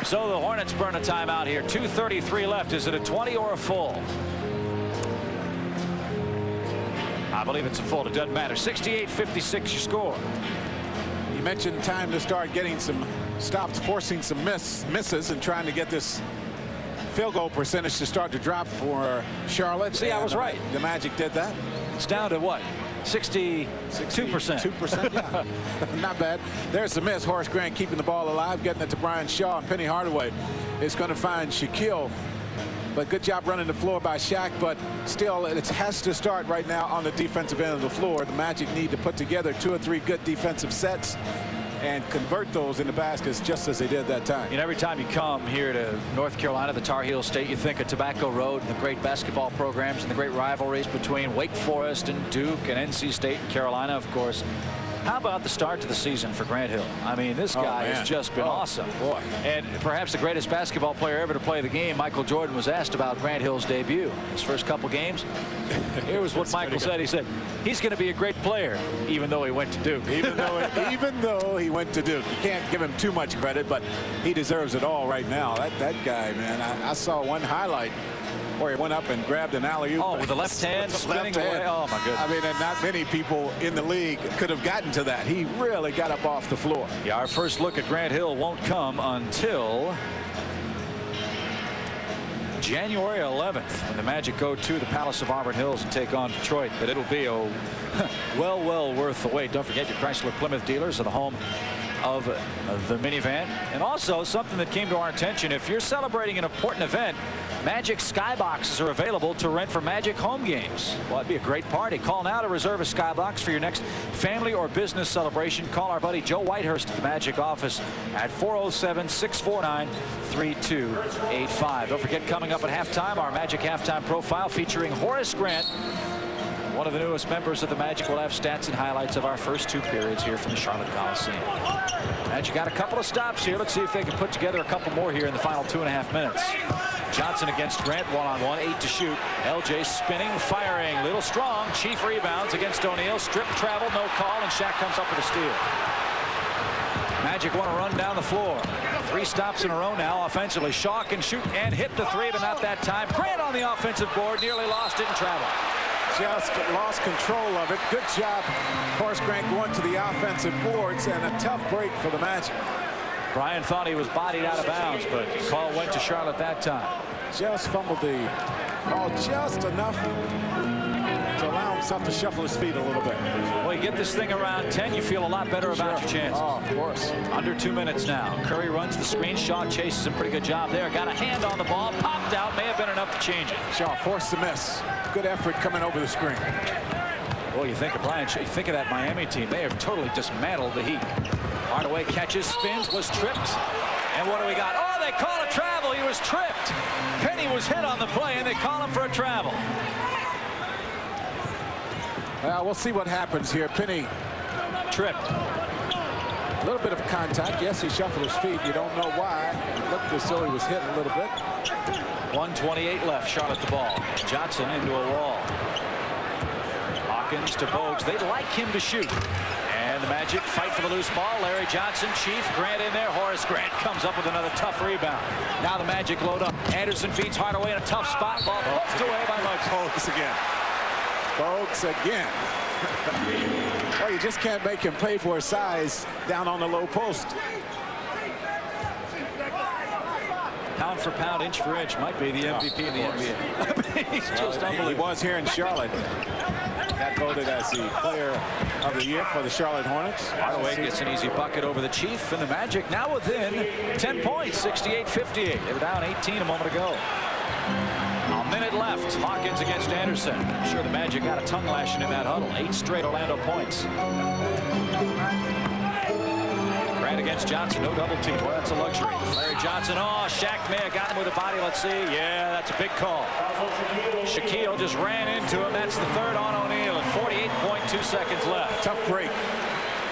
So the Hornets burn a timeout here. 2:33 left. Is it a 20 or a full? I believe it's a full. It doesn't matter. 68-56 your score. You mentioned time to start getting some stops, forcing some misses, and trying to get this field goal percentage to start to drop for Charlotte. See, I was right. The Magic did that. It's down to what? 62%. 2%, yeah. Not bad. There's the miss. Horace Grant keeping the ball alive, getting it to Brian Shaw, and Penny Hardaway is going to find Shaquille. But good job running the floor by Shaq, but still it has to start right now on the defensive end of the floor. The Magic need to put together 2 or 3 good defensive sets and convert those into baskets just as they did that time. You know, every time you come here to North Carolina, the Tar Heel State, you think of Tobacco Road and the great basketball programs and the great rivalries between Wake Forest and Duke and NC State and Carolina, of course. How about the start to the season for Grant Hill? I mean, this guy has just been awesome. Boy. And perhaps the greatest basketball player ever to play the game, Michael Jordan, was asked about Grant Hill's debut. His first couple games. Here was what Michael said. He said, he's going to be a great player, even though he went to Duke. Even though he went to Duke. You can't give him too much credit, but he deserves it all right now. That guy, man, I saw one highlight where he went up and grabbed an alley-oop. Oh, with the left hand spinning away. Oh, my goodness. I mean, and not many people in the league could have gotten to that. He really got up off the floor. Yeah, our first look at Grant Hill won't come until January 11th, when the Magic go to the Palace of Auburn Hills and take on Detroit. But it'll be a well worth the wait. Don't forget, your Chrysler Plymouth dealers are the home of the minivan. And also something that came to our attention, if you're celebrating an important event, Magic Skyboxes are available to rent for Magic home games. Well, it'd be a great party. Call now to reserve a Skybox for your next family or business celebration. Call our buddy Joe Whitehurst at the Magic office at 407-649-3285. Don't forget, coming up at halftime, our Magic halftime profile featuring Horace Grant. One of the newest members of the Magic. Will have stats and highlights of our first two periods here from the Charlotte Coliseum. Magic got a couple of stops here. Let's see if they can put together a couple more here in the final 2.5 minutes. Johnson against Grant, one-on-one, 8 to shoot. LJ spinning, firing, little strong. Chief rebounds against O'Neal. Strip travel, no call, and Shaq comes up with a steal. Magic want to run down the floor. 3 stops in a row now offensively. Shaw can shoot and hit the 3, but not that time. Grant on the offensive board, nearly lost it in travel. Just lost control of it. Good job, Horace Grant, going to the offensive boards, and a tough break for the Magic. Brian thought he was bodied out of bounds, but the call went to Charlotte that time. Just fumbled the ball just enough to allow himself to shuffle his feet a little bit. Well, you get this thing around 10, you feel a lot better about your chances. Oh, of course. Under 2 minutes now. Curry runs the screen. Shaw chases a pretty good job there. Got a hand on the ball. Popped out. May have been enough to change it. Shaw forced the miss. Good effort coming over the screen. Well, you think of Brian, you think of that Miami team. They have totally dismantled the Heat. Hardaway catches, spins, was tripped. And what do we got? Oh, they call a travel. He was tripped. Penny was hit on the play, and they call him for a travel. Well, we'll see what happens here. Penny tripped. A little bit of contact. Yes, he shuffled his feet. You don't know why. It looked as though he was hit a little bit. 1:28 left. Charlotte the ball. Johnson into a wall. Hawkins to Bogues. They'd like him to shoot. And the Magic fight for the loose ball. Larry Johnson, Chief, Grant in there. Horace Grant comes up with another tough rebound. Now the Magic load up. Anderson feeds Hardaway in a tough spot. Ball poked away by Bogues again. Bogues again. Well, you just can't make him pay for his size down on the low post. Pound for pound, inch for inch, might be the MVP in the NBA. He's just unbelievable. He was here in Charlotte. Got voted as the player of the year for the Charlotte Hornets. Hardaway gets an easy bucket over the Chief, and the Magic now within 10 points, 68-58. They were down 18 a moment ago. A minute left. Hawkins against Anderson. I'm sure the Magic got a tongue lashing in that huddle. 8 straight Orlando points. Grant against Johnson. No double team. Boy, that's a luxury. Larry Johnson. Oh, Shaq may have gotten him with a body. Let's see. Yeah, that's a big call. Shaquille just ran into him. That's the third on O'Neal. And 48.2 seconds left. Tough break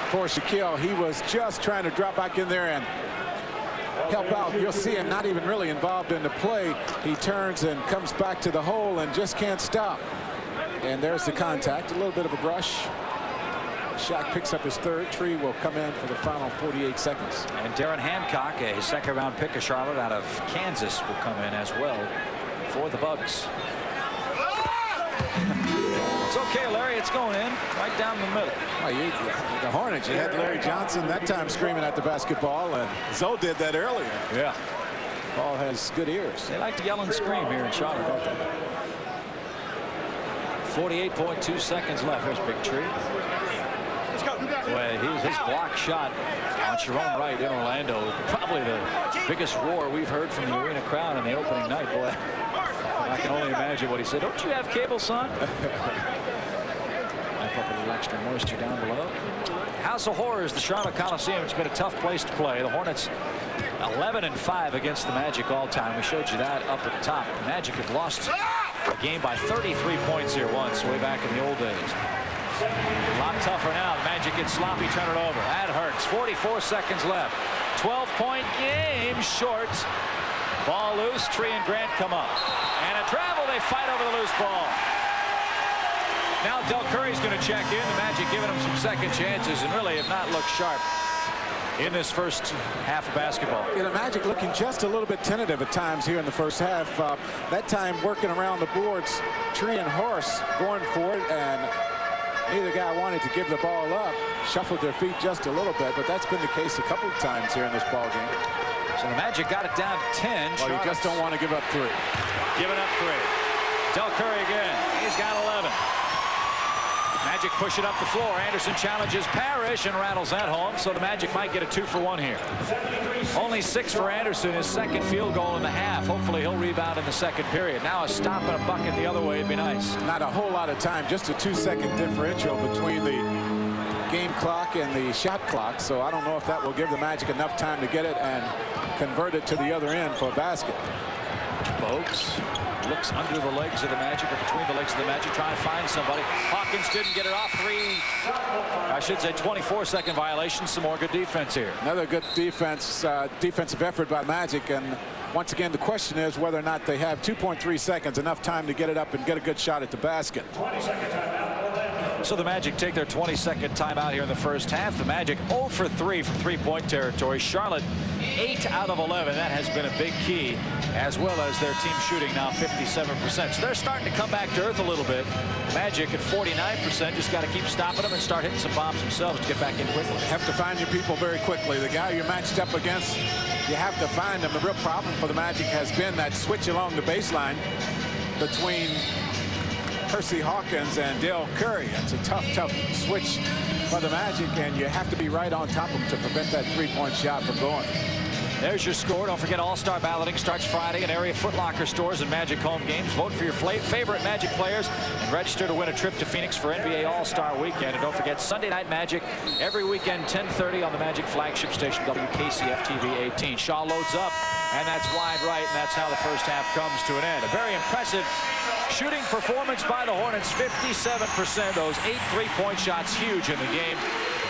for Shaquille. He was just trying to drop back in there and help out. You'll see him not even really involved in the play. He turns and comes back to the hole and just can't stop. And there's the contact. A little bit of a brush. Shaq picks up his third. Tree will come in for the final 48 seconds. And Darren Hancock, a second-round pick of Charlotte out of Kansas, will come in as well for the Bucks. It's okay, Larry. It's going in right down the middle. Oh, the Hornets, you had Larry Johnson that time screaming at the basketball, and Zoe did that earlier. Yeah. Paul has good ears. They like to yell and scream here in Charlotte, don't they? 48.2 seconds left. Here's Big Tree. Well, his block shot on Sharon Wright in Orlando, probably the biggest roar we've heard from the arena crowd in the opening night. Boy, I can only imagine what he said. Don't you have cable, son? Wipe up a little extra moisture down below. House of Horrors, the Charlotte Coliseum. It's been a tough place to play. The Hornets 11-5 against the Magic all time. We showed you that up at the top. The Magic have lost a game by 33 points here once, way back in the old days. A lot tougher now. The Magic get sloppy, turn it over. That hurts. 44 seconds left. 12-point game, short. Ball loose. Tree and Grant come up. And a travel. They fight over the loose ball. Now Dell Curry's going to check in. The Magic giving him some second chances and really have not looked sharp in this first half of basketball. The Magic looking just a little bit tentative at times here in the first half. That time working around the boards. Tree and Horace going for it, and neither guy wanted to give the ball up. Shuffled their feet just a little bit, but that's been the case a couple of times here in this ball game. So the Magic got it down to 10. Well, you just don't want to give up 3. Giving up 3. Dell Curry again. He's got 11. Magic push it up the floor. Anderson challenges Parrish and rattles that home, so the Magic might get a 2-for-1 here. Only 6 for Anderson, his second field goal in the half. Hopefully he'll rebound in the second period. Now a stop and a bucket the other way would be nice. Not a whole lot of time, just a 2-second differential between the game clock and the shot clock, so I don't know if that will give the Magic enough time to get it and convert it to the other end for a basket. Bogues looks under the legs of the Magic, or between the legs of the Magic, trying to find somebody. Hawkins didn't get it off. 24-second violation. Some more good defense here. Another good defensive effort by Magic, and once again the question is whether or not they have 2.3 seconds, enough time to get it up and get a good shot at the basket. So the Magic take their 22nd timeout here in the first half. The Magic 0 for 3 from three-point territory. Charlotte 8 out of 11. That has been a big key, as well as their team shooting now 57%. So they're starting to come back to earth a little bit. Magic at 49%. Just got to keep stopping them and start hitting some bombs themselves to get back in quickly. Have to find your people very quickly. The guy you're matched up against, you have to find them. The real problem for the Magic has been that switch along the baseline between Percy Hawkins and Dell Curry. It's a tough switch for the Magic, and you have to be right on top of them to prevent that three-point shot from going. There's your score. Don't forget All-Star balloting starts Friday at area Foot Locker stores and Magic home games. Vote for your favorite Magic players and register to win a trip to Phoenix for NBA All-Star Weekend. And don't forget Sunday Night Magic every weekend 10:30 on the Magic flagship station WKCF TV 18. Shaw loads up, and that's wide right, and that's how the first half comes to an end. A very impressive shooting performance by the Hornets. 57%. Those 8 3-point shots, huge in the game.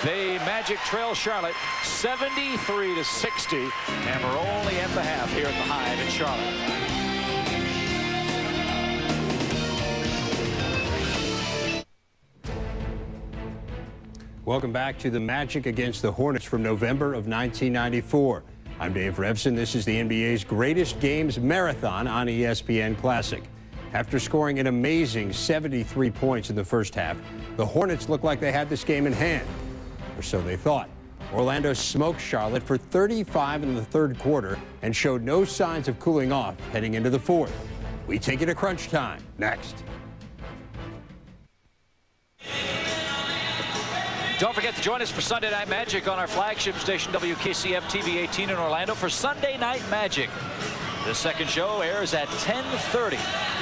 The Magic trail Charlotte 73-60, and we're only at the half here at the Hive in Charlotte. Welcome back to the Magic against the Hornets from November of 1994. I'm Dave Revson. This is the NBA's greatest games marathon on ESPN Classic. After scoring an amazing 73 points in the first half, the Hornets looked like they had this game in hand. Or so they thought. Orlando smoked Charlotte for 35 in the third quarter and showed no signs of cooling off heading into the fourth. We take it to crunch time next. Don't forget to join us for Sunday Night Magic on our flagship station WKCF TV 18 in Orlando for Sunday Night Magic. The second show airs at 10:30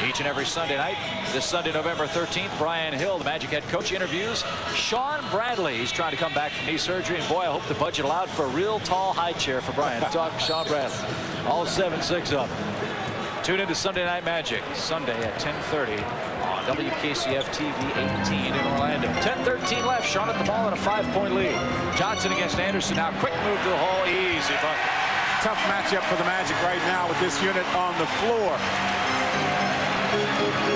each and every Sunday night. This Sunday, November 13th, Brian Hill, the Magic head coach, interviews Sean Bradley. He's trying to come back from knee surgery, and boy, I hope the budget allowed for a real tall high chair for Brian to talk to Sean Bradley. All 7'6" of them. Tune into Sunday Night Magic, Sunday at 10:30 on WKCF TV 18 in Orlando. 10:13 left. Charlotte the ball in a 5-point lead. Johnson against Anderson. Now quick move to the hole. Easy bucket. Tough matchup for the Magic right now with this unit on the floor.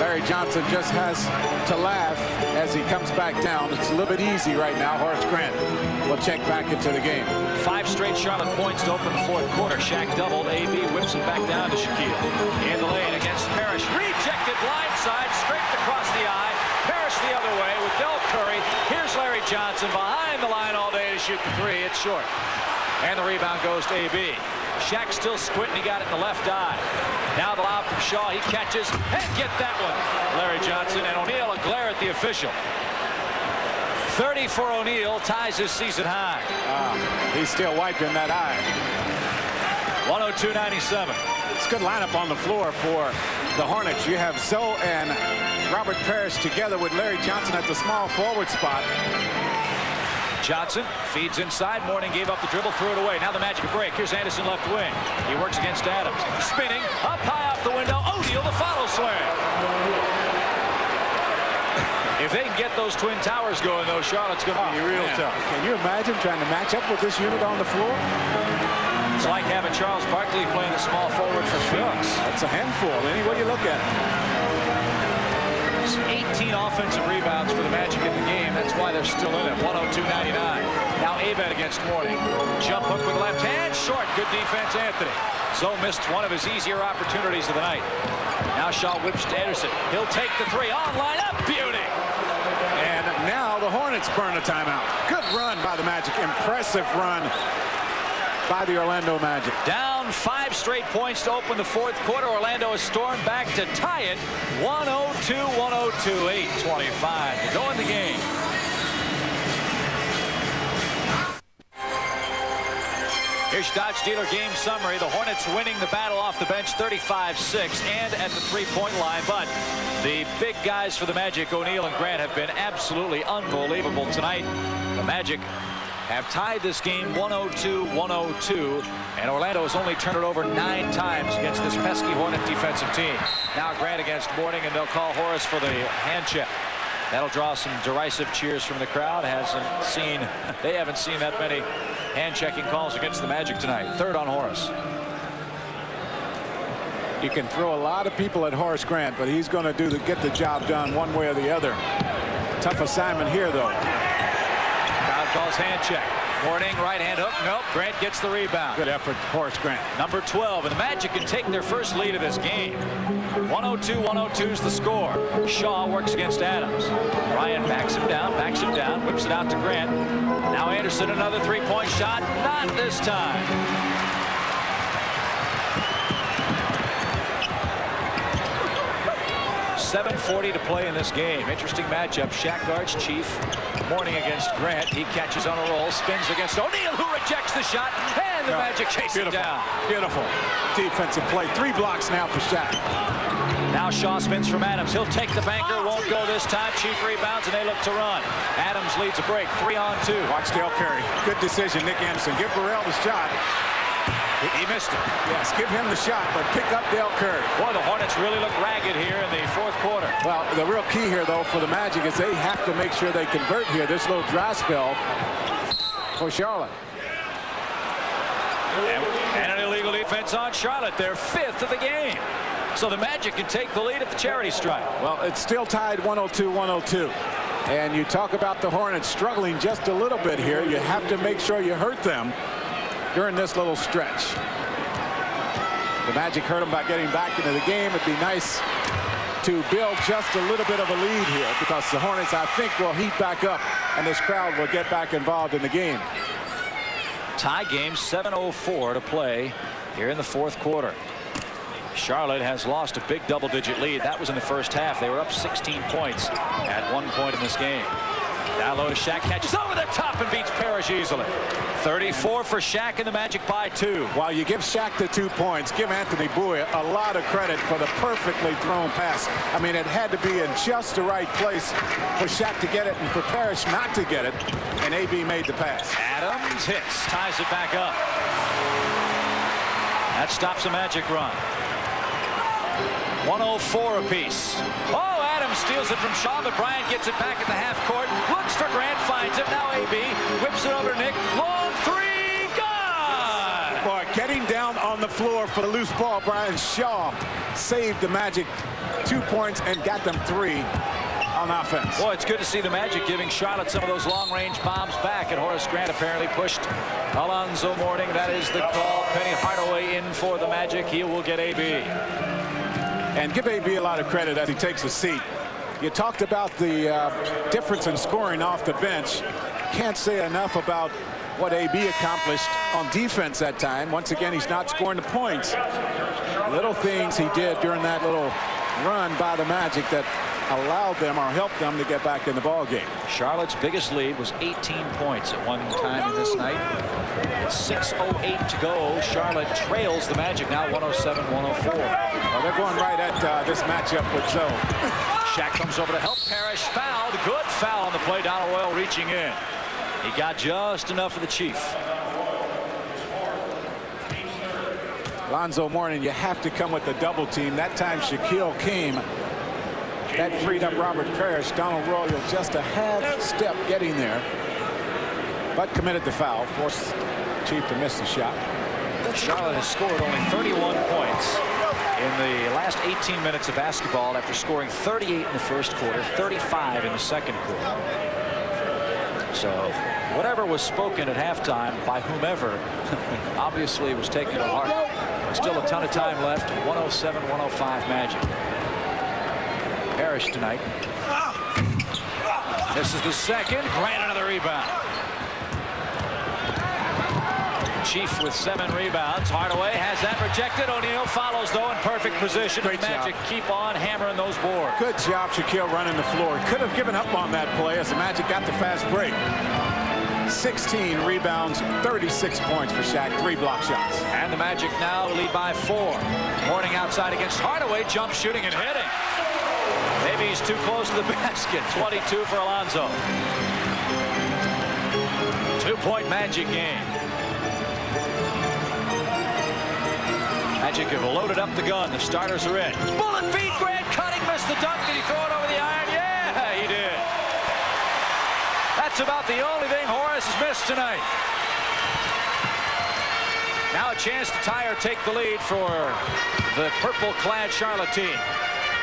Larry Johnson just has to laugh as he comes back down. It's a little bit easy right now. Horace Grant will check back into the game. 5 straight Charlotte points to open the fourth quarter. Shaq doubled. AB whips it back down to Shaquille. In the lane against Parrish. Rejected blindside, scraped across the eye. Parrish the other way with Dell Curry. Here's Larry Johnson behind the line all day to shoot the three. It's short. And the rebound goes to AB. Shaq still squinting. He got it in the left eye. Now the lob from Shaw. He catches and get that one. Larry Johnson and O'Neal a glare at the official. 30 for O'Neal, ties his season high. He's still wiping that eye. 102-97. It's a good lineup on the floor for the Hornets. You have Zoe and Robert Parrish together with Larry Johnson at the small forward spot. Johnson feeds inside. Mourning gave up the dribble, threw it away. Now the Magic break. Here's Anderson left wing. He works against Adams. Spinning up high off the window. O'Neal the follow swing. If they can get those twin towers going, though, Charlotte's going to be real tough. Can you imagine trying to match up with this unit on the floor? It's like having Charles Barkley playing the small forward for Phoenix. That's a handful, any way you look at it. 18 offensive rebounds for the Magic in the game. That's why they're still in it. 102-99. Now Abed against Mourning. Jump hook with left hand. Short. Good defense, Anthony. Zoe missed one of his easier opportunities of the night. Now Shaw whips to Anderson. He'll take the three. On line up. Beauty. And now the Hornets burn a timeout. Good run by the Magic. Impressive run by the Orlando Magic. Down 5 straight points to open the fourth quarter. Orlando has stormed back to tie it. 102-102. 8:25 to go in the game. Here's your Dodge Dealer game summary. The Hornets winning the battle off the bench 35-6 and at the three-point line. But the big guys for the Magic, O'Neal and Grant, have been absolutely unbelievable tonight. The Magic have tied this game 102-102, and Orlando has only turned it over 9 times against this pesky Hornet defensive team. Now Grant against Mourning, and they'll call Horace for the hand check. That'll draw some derisive cheers from the crowd. They haven't seen that many hand-checking calls against the Magic tonight. Third on Horace. You can throw a lot of people at Horace Grant, but he's going to get the job done one way or the other. Tough assignment here, though. Crowd calls hand check. Mourning, right hand hook. Nope. Grant gets the rebound. Good effort, Horace Grant. Number 12, and the Magic can take their first lead of this game. 102-102 is the score. Shaw works against Adams. Ryan backs him down, whips it out to Grant. Now Anderson, another three-point shot. Not this time. .740 to play in this game. Interesting matchup. Shaq guards Chief. Mourning against Grant. He catches on a roll. Spins against O'Neal, who rejects the shot. And the Magic chase it down. Beautiful defensive play. 3 blocks now for Shaq. Now Shaw spins from Adams. He'll take the banker. Won't go this time. Chief rebounds, and they look to run. Adams leads a break. 3-on-2. Watch Dell Curry. Good decision, Nick Anderson. Give Burrell the shot. He missed it. Yes, give him the shot, but pick up Dell Curry. Boy, the Hornets really look ragged here in the fourth quarter. Well, the real key here, though, for the Magic is they have to make sure they convert here. This little dry spell for Charlotte. And an illegal defense on Charlotte. Their 5th of the game. So the Magic can take the lead at the charity stripe. Well, it's still tied 102-102. And you talk about the Hornets struggling just a little bit here. You have to make sure you hurt them during this little stretch. The Magic hurt them by getting back into the game. It'd be nice to build just a little bit of a lead here, because the Hornets, I think, will heat back up and this crowd will get back involved in the game. Tie game, 7:04 to play here in the fourth quarter. Charlotte has lost a big double-digit lead. That was in the first half. They were up 16 points at one point in this game. Down low to Shaq, catches over the top and beats Parrish easily. 34 for Shaq, and the Magic by 2. While you give Shaq the 2 points, give Anthony Bowie a lot of credit for the perfectly thrown pass. I mean, it had to be in just the right place for Shaq to get it and for Parrish not to get it, and AB made the pass. Adams hits, ties it back up. That stops a Magic run. 104 apiece. Oh, Adams steals it from Shaw, but Bryant gets it back at the half court. Looks for Grant, finds him. Now AB whips it over to Nick. Long three, gone! Boy, getting down on the floor for the loose ball, Brian Shaw saved the Magic 2 points and got them 3 on offense. Boy, it's good to see the Magic giving Charlotte some of those long-range bombs back, and Horace Grant apparently pushed Alonzo Mourning. That is the call. Penny Hardaway in for the Magic. He will get AB. And give AB a lot of credit as he takes a seat. You talked about the difference in scoring off the bench. Can't say enough about what AB accomplished on defense that time. Once again, he's not scoring the points. Little things he did during that little run by the Magic that allowed them or helped them to get back in the ball game. Charlotte's biggest lead was 18 points at one time in this night. 6:08 to go. Charlotte trails the Magic now 107-104. Well, they're going right at this matchup with Zoe. Shaq comes over to help Parrish. Fouled. Good foul on the play. Donald Royal reaching in. He got just enough for the Chief. Alonzo Mourning, you have to come with the double team. That time Shaquille came That freed up Robert Parrish. Donald Royal just a half step getting there, but committed the foul, forced Chief to miss the shot. Charlotte has scored only 31 points in the last 18 minutes of basketball after scoring 38 in the first quarter, 35 in the second quarter. So whatever was spoken at halftime by whomever obviously was taken to heart. Still a ton of time left. 107-105 Magic. Parrish tonight. This is the second. Grant another rebound. Chief with 7 rebounds. Hardaway has that rejected. O'Neal follows though in perfect position. Great Magic job. keep on hammering those boards. Good job, Shaquille, running the floor. Could have given up on that play as the Magic got the fast break. 16 rebounds, 36 points for Shaq, 3 block shots. And the Magic now lead by 4. Mourning outside against Hardaway, jump shooting and hitting. Maybe he's too close to the basket. 22 for Alonzo. 2-point Magic game. Magic have loaded up the gun. The starters are in. Bullet feed, Grant cutting, missed the dunk. Did he throw it over the iron? Yeah, he did. That's about the only thing Horace has missed tonight. Now a chance to tie or take the lead for the purple-clad Charlotte team.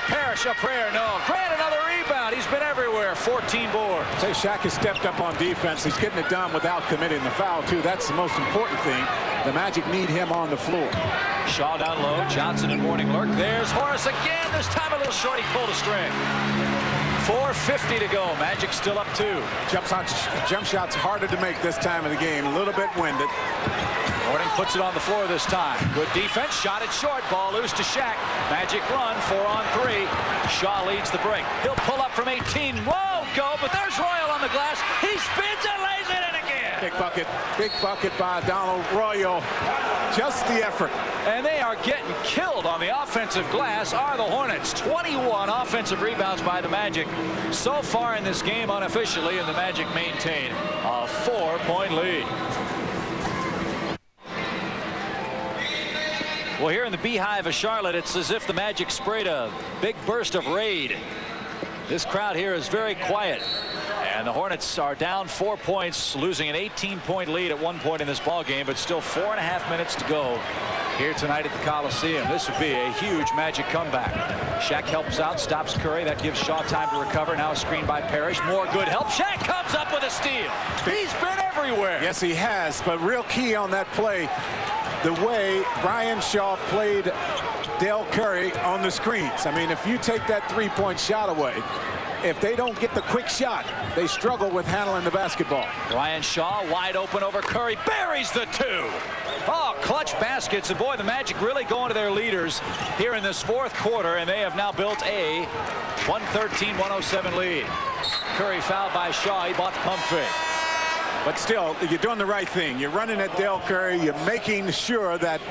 Parrish a prayer, no. Grant another rebound. He's been everywhere. 14 boards. Say Shaq has stepped up on defense. He's getting it done without committing the foul, too. That's the most important thing. The Magic need him on the floor. Shaw down low. Johnson and Mourning lurk. There's Horace again. This time a little short. He pulled a string. 4:50 to go. Magic still up 2. Jump shots harder to make this time of the game. A little bit winded. Mourning puts it on the floor this time. Good defense. Shot it short. Ball loose to Shaq. Magic run. 4-on-3. Shaw leads the break. He'll pull up from 18. Whoa, go. But there's Royal on the glass. He spins and lays it in again. Big bucket by Donald Royal. Just the effort. And they are getting killed on the offensive glass are the Hornets. 21 offensive rebounds by the Magic so far in this game unofficially, and the Magic maintain a 4-point lead. Well, here in the beehive of Charlotte, it's as if the Magic sprayed a big burst of raid. This crowd here is very quiet. And the Hornets are down 4 points, losing an 18-point lead at one point in this ball game, but still 4.5 minutes to go here tonight at the Coliseum. This would be a huge Magic comeback. Shaq helps out, stops Curry. That gives Shaw time to recover. Now a screen by Parrish. More good help. Shaq comes up with a steal. He's been everywhere. Yes, he has, but real key on that play, the way Brian Shaw played Dell Curry on the screens. I mean, if you take that 3-point shot away, if they don't get the quick shot, they struggle with handling the basketball. Brian Shaw wide open over Curry, buries the 2. Oh, clutch baskets. And boy, the Magic really going to their leaders here in this 4th quarter, and they have now built a 113-107 lead. Curry fouled by Shaw. He bought the pump fake. But still, you're doing the right thing. You're running at Dell Curry. You're making sure that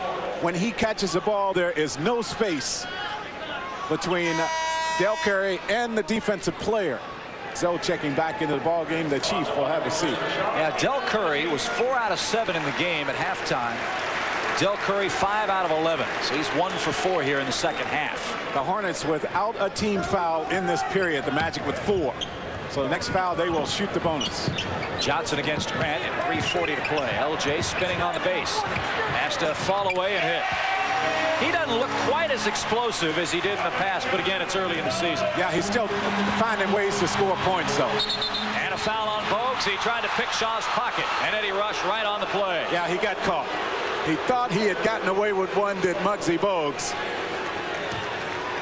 when he catches the ball, there is no space between Dell Curry and the defensive player. So checking back into the ball game. The Chiefs will have a seat. Yeah, Dell Curry was 4 out of 7 in the game at halftime. Dell Curry 5 out of 11. So he's 1 for 4 here in the second half. The Hornets without a team foul in this period. The Magic with 4. So the next foul, they will shoot the bonus. Johnson against Grant and 3:40 to play. LJ spinning on the base. Has to fall away and hit. He doesn't look quite as explosive as he did in the past, but again, it's early in the season. Yeah, he's still finding ways to score points, though. And a foul on Bogues. He tried to pick Shaw's pocket, and Eddie Rush right on the play. Yeah, he got caught. He thought he had gotten away with one, did Muggsy Bogues.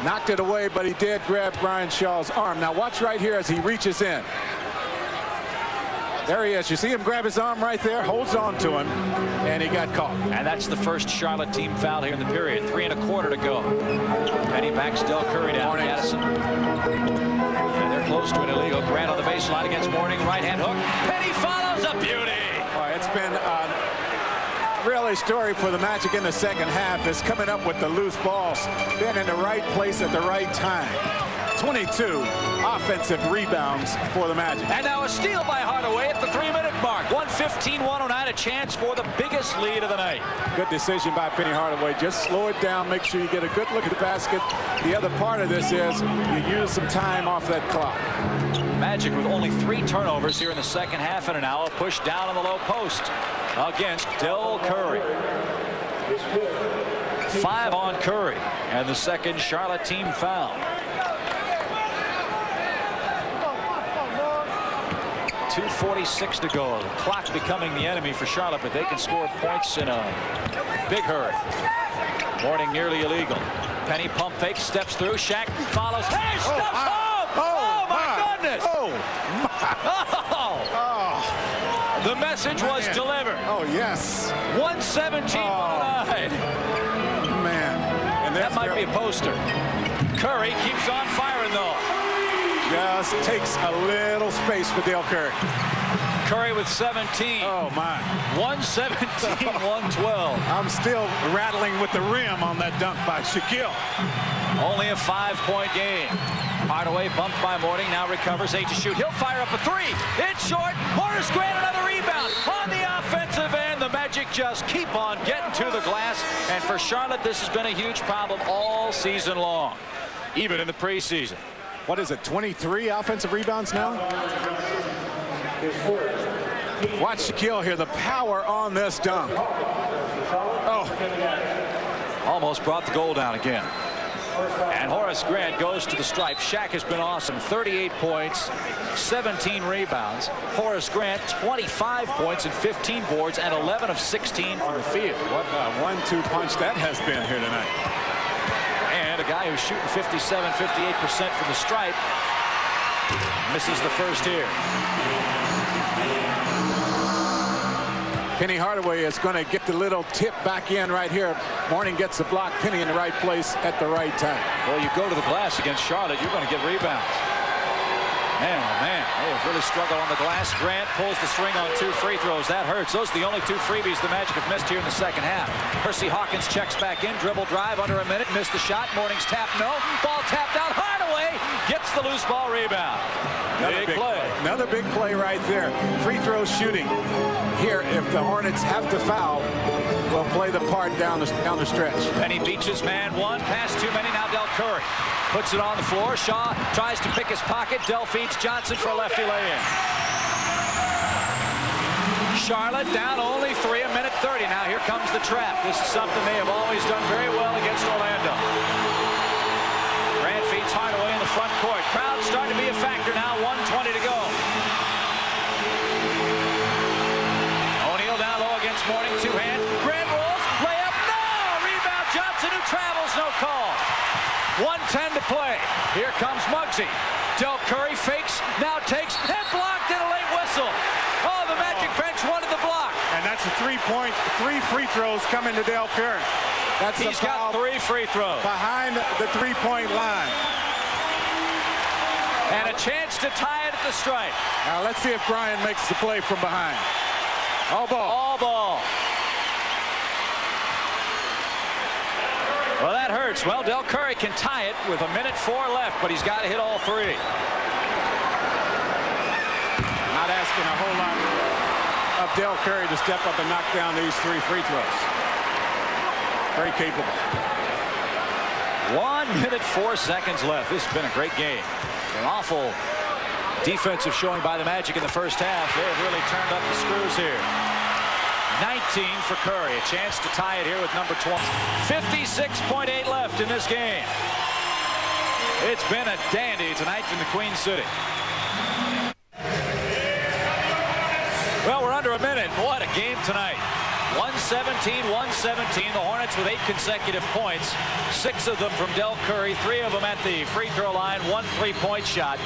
Knocked it away, but he did grab Brian Shaw's arm. Now watch right here as he reaches in. There he is. You see him grab his arm right there, holds on to him, and he got caught. And that's the first Charlotte team foul here in the period. 3 1/4 to go. Penny backs Dell Curry down. Addison. And they're close to an illegal. Grant on the baseline against Mourning. Right-hand hook. Penny follows a beauty. All right, it's been really story for the Magic in the second half is coming up with the loose balls. Been in the right place at the right time. 22 offensive rebounds for the Magic. And now a steal by Hardaway at the 3-minute mark. 1:50 15-1 tonight, a chance for the biggest lead of the night. Good decision by Penny Hardaway. Just slow it down, make sure you get a good look at the basket. The other part of this is you use some time off that clock. Magic with only 3 turnovers here in the second half, and now a push down on the low post against Dell Curry. 5 on Curry, and the second Charlotte team foul. 2:46 to go. The clock becoming the enemy for Charlotte, but they can score points in a big hurry. Mourning nearly illegal. Penny pump fake, steps through. Shaq follows. Hey, steps home! Oh, my goodness! Oh, Oh! The message was delivered. Oh, yes. 117-109. Man. And That might be a poster. Curry keeps on firing, though. Just takes a little space for Dell Curry. Curry with 17. Oh, my. 117-112. I'm still rattling with the rim on that dunk by Shaquille. Only a 5-point game. Hardaway bumped by Mourning, now recovers, 8 to shoot. He'll fire up a 3. It's short. Horace Grant, another rebound. On the offensive end, the Magic just keep on getting to the glass. And for Charlotte, this has been a huge problem all season long, even in the preseason. What is it, 23 offensive rebounds now? Watch Shaquille here, the power on this dunk. Oh. Almost brought the goal down again. And Horace Grant goes to the stripe. Shaq has been awesome. 38 points, 17 rebounds. Horace Grant, 25 points and 15 boards, and 11 of 16 from the field. What a 1-2 punch that has been here tonight. And a guy who's shooting 57, 58% from the stripe misses the first here. Penny Hardaway is going to get the little tip back in right here. Mourning gets the block. Penny in the right place at the right time. Well, you go to the glass against Charlotte, you're going to get rebounds. Man, oh man, they have really struggled on the glass. Grant pulls the string on 2 free throws. That hurts. Those are the only 2 freebies the Magic have missed here in the second half. Percy Hawkins checks back in. Dribble drive under a minute. Missed the shot. Mourning's tap no. Ball tapped out. Hardaway gets the loose ball rebound. Another big play. Another big play right there. Free throw shooting here. If the Hornets have to foul, will play the part down the stretch. Penny beats his man. 1 pass too many. Now Dell Curry puts it on the floor. Shaw tries to pick his pocket. Dell feeds Johnson for a lefty lay-in. Charlotte down only 3, a minute 30. Now here comes the trap. This is something they have always done very well against Orlando. Grant feeds Hardaway in the front court. Crowd starting to be a factor now. 1:20 to go. O'Neal down low against Mourning. 2 hands. Grant rolls. Layup. No! Rebound Johnson, who travels. No call. 1:10 to play. Here comes Muggsy. Dell Curry fakes, now takes, and blocked in a late whistle. Oh, the Magic bench wanted the block. And that's a 3 free throws coming to Dell Curry. He's got 3 free throws. Behind the 3-point line. And a chance to tie it at the stripe. Now let's see if Brian makes the play from behind. All ball. All ball. Well, that hurts. Well, Dell Curry can tie it with a minute 4 left, but he's got to hit all 3. Not asking a whole lot of Dell Curry to step up and knock down these 3 free throws. Very capable. 1 minute 4 seconds left. This has been a great game. An awful defensive showing by the Magic in the first half. They have really turned up the screws here. 19 for Curry. A chance to tie it here with number 20. 56.8 left in this game. It's been a dandy tonight from the Queen City. Well, we're under a minute. What a game tonight. 117-117. The Hornets with 8 consecutive points. 6 of them from Dell Curry. 3 of them at the free throw line. 1 3-point shot.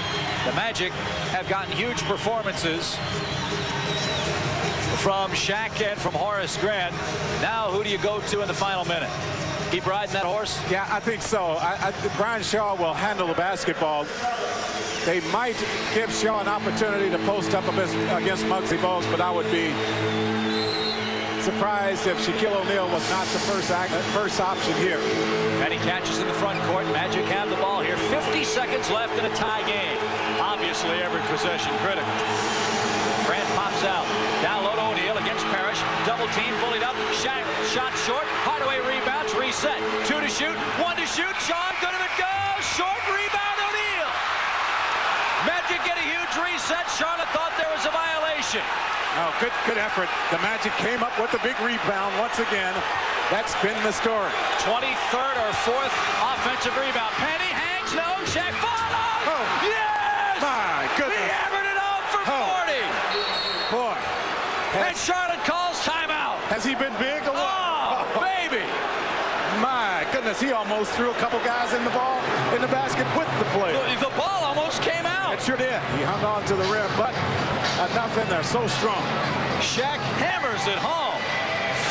The Magic have gotten huge performances from Shaq and from Horace Grant. Now who do you go to in the final minute? Keep riding that horse? Yeah, I think so. Brian Shaw will handle the basketball. They might give Shaw an opportunity to post up against Muggsy Bogues, but I would be surprised if Shaquille O'Neal was not the first option here. And he catches in the front court. Magic have the ball here. 50 seconds left in a tie game. Obviously, every possession critical. Grant pops out. Down low to O'Neal. team bullied up. Shaq shot short. Hardaway rebounds. Reset. 2 to shoot. 1 to shoot. Sean Goodman goes. Short rebound. O'Neal. Magic get a huge reset. Charlotte thought there was a violation. Oh, good effort. The Magic came up with the big rebound once again. That's been the story. 23rd or 4th offensive rebound. Penny hangs. No. Shaq follows. Oh. Yes! My goodness. He hammered it home for 40. Boy. And Charlotte calls timeout. Has he been big or what? Oh, baby. My goodness, he almost threw a couple guys in the basket with the play. The ball almost came out. It sure did. He hung on to the rim, but enough in there. So strong. Shaq hammers it home.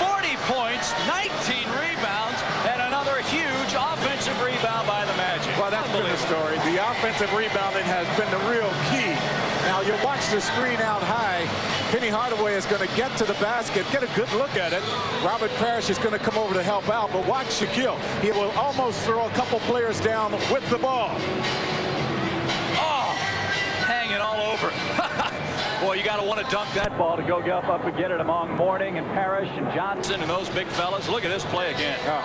40 points, 19 rebounds, and another huge offensive rebound by the Magic. Well, that's been the story. The offensive rebounding has been the real key. Now, you watch the screen out high. Penny Hardaway is going to get to the basket, get a good look at it. Robert Parrish is going to come over to help out, but watch Shaquille. He will almost throw a couple players down with the ball. Oh, hanging all over it. Boy, you got to want to dunk that ball to go up and get it among Mourning and Parrish and Johnson and those big fellas. Look at this play again. Oh.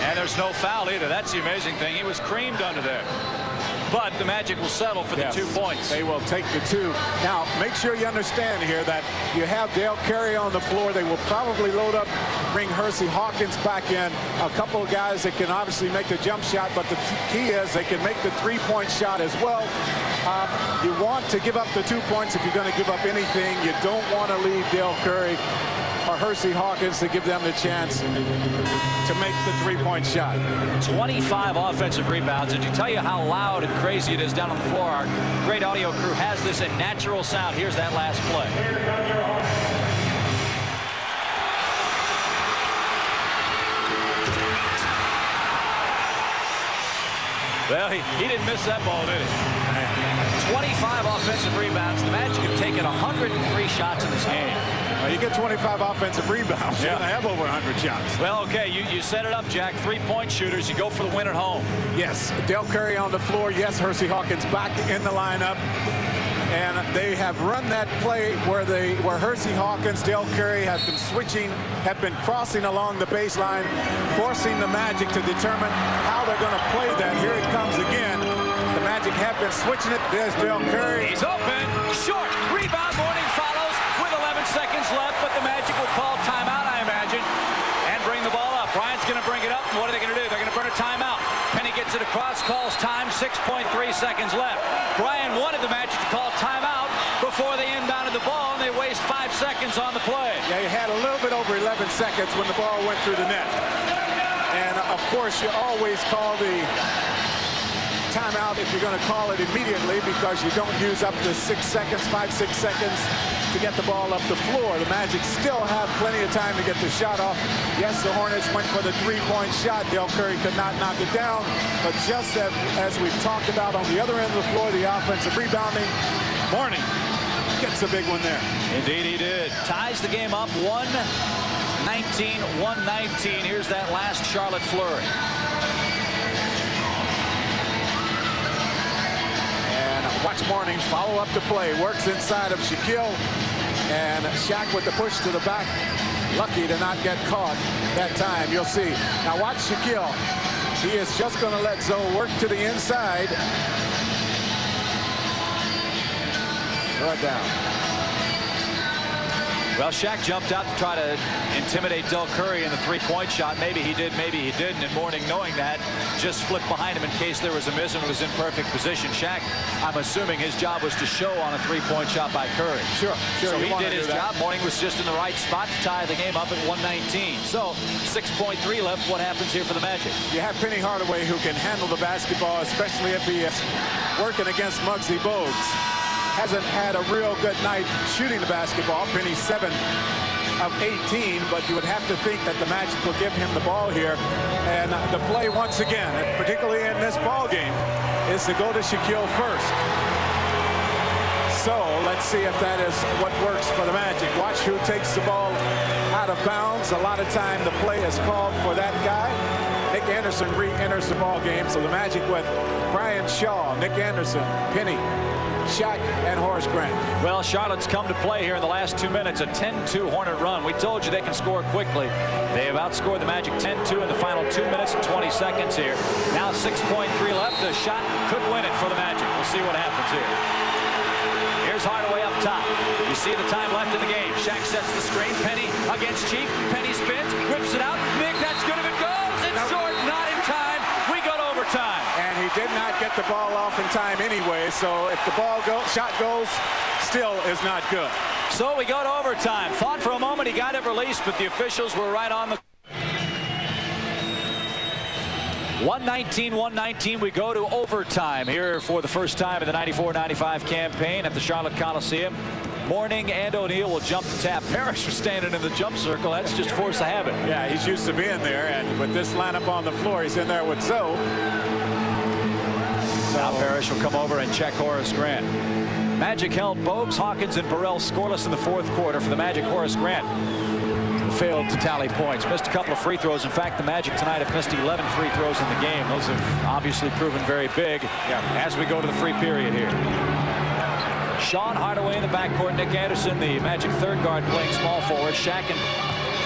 And there's no foul either. That's the amazing thing. He was creamed under there. But the Magic will settle for the 2 points. They will take the 2. Now, make sure you understand here that you have Dell Curry on the floor. They will probably load up, bring Hersey Hawkins back in. A couple of guys that can obviously make the jump shot, but the key is they can make the 3-point shot as well. You want to give up the 2 points if you're going to give up anything. You don't want to leave Dell Curry or Hersey Hawkins to give them the chance to make the 3-point shot. 25 offensive rebounds. And to tell you how loud and crazy it is down on the floor, our great audio crew has this in natural sound. Here's that last play. Well, he didn't miss that ball, did he? 25 offensive rebounds. The Magic have taken 103 shots in this game. Well, you get 25 offensive rebounds, you're going to have over 100 shots. Well, okay, you set it up, Jack. 3-point shooters. You go for the win at home. Yes, Dell Curry on the floor. Yes, Hersey Hawkins back in the lineup. And they have run that play where Hersey Hawkins, Dell Curry have been switching, have been crossing along the baseline, forcing the Magic to determine how they're going to play that. Here it comes again. The Magic have been switching it. There's Dell Curry. He's open. Short. Rebound. Mourning follows with 11 seconds left, but the Magic will call timeout, I imagine, and bring the ball up. Bryant's going to bring it up, and what are they going to do? They're going to burn a timeout. Penny gets it across, calls time, 6.3 seconds left. Brian wanted the Magic to call timeout before they inbounded the ball, and they waste 5 seconds on the play. Yeah, you had a little bit over 11 seconds when the ball went through the net. And, of course, you always call the timeout if you're going to call it immediately because you don't use up to 6 seconds, 5-6 seconds to get the ball up the floor. The Magic still have plenty of time to get the shot off. Yes, the Hornets went for the 3-point shot. Dell Curry could not knock it down. But just as we've talked about on the other end of the floor, the offensive rebounding, Mourning gets a big one there. Indeed he did. Ties the game up 119-119. Here's that last Charlotte flurry. Watch Mourning follow up the play. Works inside of Shaquille. And Shaq with the push to the back. Lucky to not get caught that time. You'll see. Now watch Shaquille. He is just going to let Zoe work to the inside. Throw it down. Well, Shaq jumped out to try to intimidate Dell Curry in the 3-point shot. Maybe he did, maybe he didn't. And Mourning, knowing that, just flipped behind him in case there was a miss and was in perfect position. Shaq, I'm assuming his job was to show on a 3-point shot by Curry. Sure. So he did his job. Mourning was just in the right spot to tie the game up at 119. So 6.3 left. What happens here for the Magic? You have Penny Hardaway who can handle the basketball, especially if he is working against Muggsy Bogues. Hasn't had a real good night shooting the basketball. Penny 7 of 18, but you would have to think that the Magic will give him the ball here. And the play once again, particularly in this ball game, is to go to Shaquille first. So let's see if that is what works for the Magic. Watch who takes the ball out of bounds. A lot of time the play is called for that guy. Nick Anderson re-enters the ball game. So the Magic with Brian Shaw, Nick Anderson, Penny, Shaq, and Horace Grant. Well, Charlotte's come to play here in the last 2 minutes, a 10-2 Hornet run. We told you they can score quickly. They have outscored the Magic 10-2 in the final 2 minutes and 20 seconds here. Now 6.3 left. A shot could win it for the Magic. We'll see what happens here. Here's Hardaway up top. You see the time left in the game. Shaq sets the screen. Penny against Chief. Penny spins, whips it out. Nick, that's good if it goes. It's short, not in time. We go to overtime. And he did not get the ball off in time anyway, so if the shot goes, still is not good. So we go to overtime. Thought for a moment he got it released, but the officials were right on the 119-119. We go to overtime here for the first time in the 94-95 campaign at the Charlotte Coliseum. Mourning and O'Neal will jump the tap. Parrish was standing in the jump circle. That's just force of habit. Yeah, he's used to being there, and with this lineup on the floor, he's in there with Zoe. Now Parrish will come over and check Horace Grant. Magic held Bogues, Hawkins, and Burrell scoreless in the fourth quarter. For the Magic, Horace Grant failed to tally points. Missed a couple of free throws. In fact, the Magic tonight have missed 11 free throws in the game. Those have obviously proven very big as we go to the free period here. Sean Hardaway in the backcourt. Nick Anderson, the Magic third guard, playing small forward. Shaq and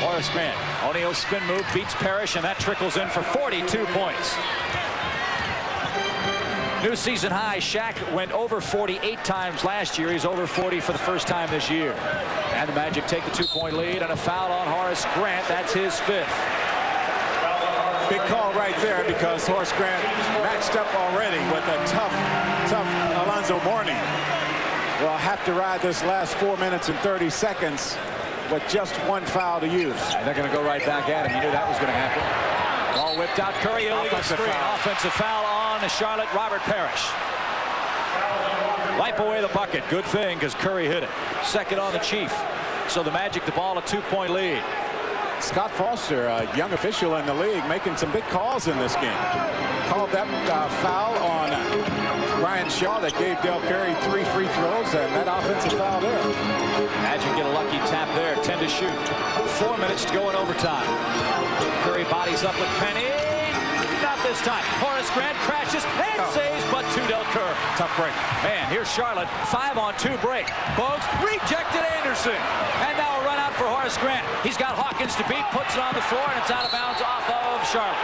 Horace Grant. O'Neal's spin move beats Parrish, and that trickles in for 42 points. New season high. Shaq went over 48 times last year. He's over 40 for the first time this year. And the Magic take the 2-point lead, and a foul on Horace Grant. That's his fifth. Big call right there, because Horace Grant matched up already with a tough Alonzo Mourning. Will have to ride this last 4 minutes and 30 seconds with just one foul to use. And they're going to go right back at him. You knew that was going to happen. Ball whipped out. Curry, illegal screen. Offensive foul on Charlotte. Robert Parrish. Wipe away the bucket. Good thing, because Curry hit it. Second on the Chief. So the Magic, the ball, a 2-point lead. Scott Foster, a young official in the league, making some big calls in this game. Called that foul on Brian Shaw that gave Dell Curry 3 free throws, and that offensive foul there. Magic get a lucky tap there. 10 to shoot. 4 minutes to go in overtime. Curry bodies up with Penny. Not this time. Horace Grant crashes and saves, but to Dell Curry. Tough break. Man, here's Charlotte. 5-on-2 break. Bogues rejected Anderson. And now a run out for Horace Grant. He's got Hawkins to beat, puts it on the floor, and it's out of bounds off of Charlotte.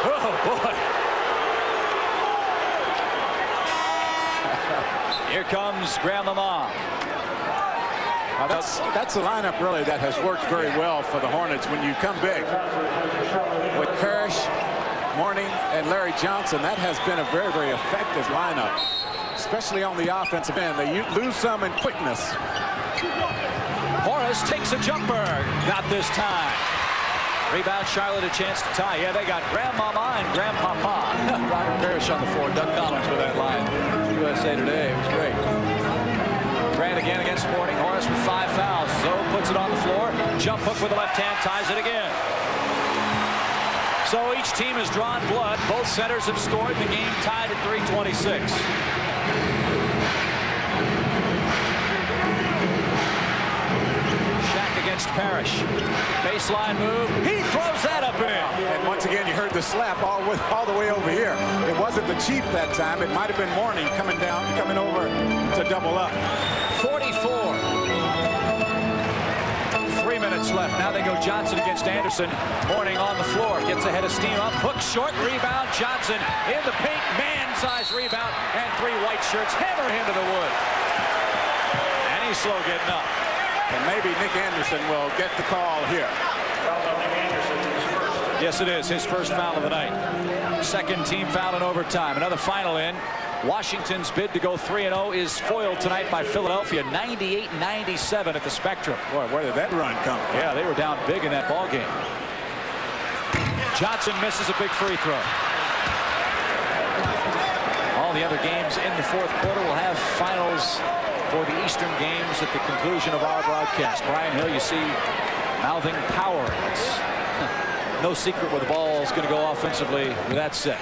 Oh, boy. Here comes Graham Lamar. That's a lineup really that has worked very well for the Hornets when you come big. With Parrish, Mourning, and Larry Johnson, that has been a very, very effective lineup, especially on the offensive end. They lose some in quickness. Horace takes a jumper. Not this time. Rebound, Charlotte a chance to tie. Yeah, they got Grandmama and Grandpapa. Robert Parrish on the floor. Doug Collins with that line. USA Today. It was great. Grant again against Mourning. Horace with 5 fouls. Zoe puts it on the floor. Jump hook with the left hand. Ties it again. So each team has drawn blood. Both centers have scored. The game tied at 3:26. Shaq against Parrish. Baseline move. He throws that up in. And once again, you heard the slap all the way over here. It wasn't the Chief that time. It might have been Mourning coming over to double up. 44. 3 minutes left. Now they go Johnson against Anderson. Mourning on the floor. Gets ahead of steam up. Hook short. Rebound. Johnson in the paint. Man-sized rebound. And 3 white shirts hammer him to the wood. And he's slow getting up. And maybe Nick Anderson will get the call here. Yes, it is. His first foul of the night. Second team foul in overtime. Another final in. Washington's bid to go 3-0 is foiled tonight by Philadelphia, 98-97 at the Spectrum. Boy, where did that run come from? Yeah, they were down big in that ball game. Johnson misses a big free throw. All the other games in the fourth quarter will have finals for the Eastern games at the conclusion of our broadcast. Brian Hill, you see, mouthing power. It's no secret where the ball is going to go offensively with that set.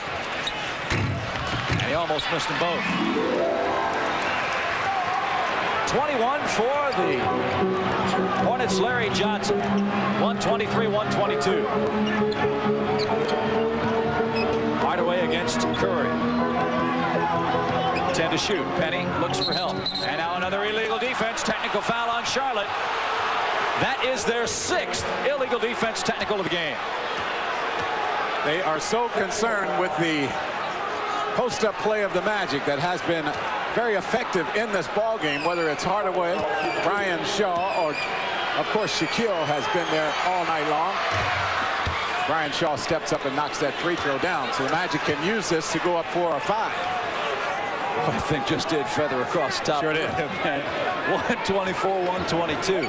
And he almost missed them both. 21 for the Hornets, Larry Johnson. 123-122. Hardaway against Curry. 10 to shoot. Penny looks for help. And now another illegal defense. Technical foul on Charlotte. That is their 6th illegal defense technical of the game. They are so concerned with the post-up play of the Magic that has been very effective in this ball game, whether it's Hardaway, Brian Shaw, or of course Shaquille has been there all night long. Brian Shaw steps up and knocks that free throw down, so the Magic can use this to go up 4 or 5. I think just did feather across the top. Sure did. 124-122.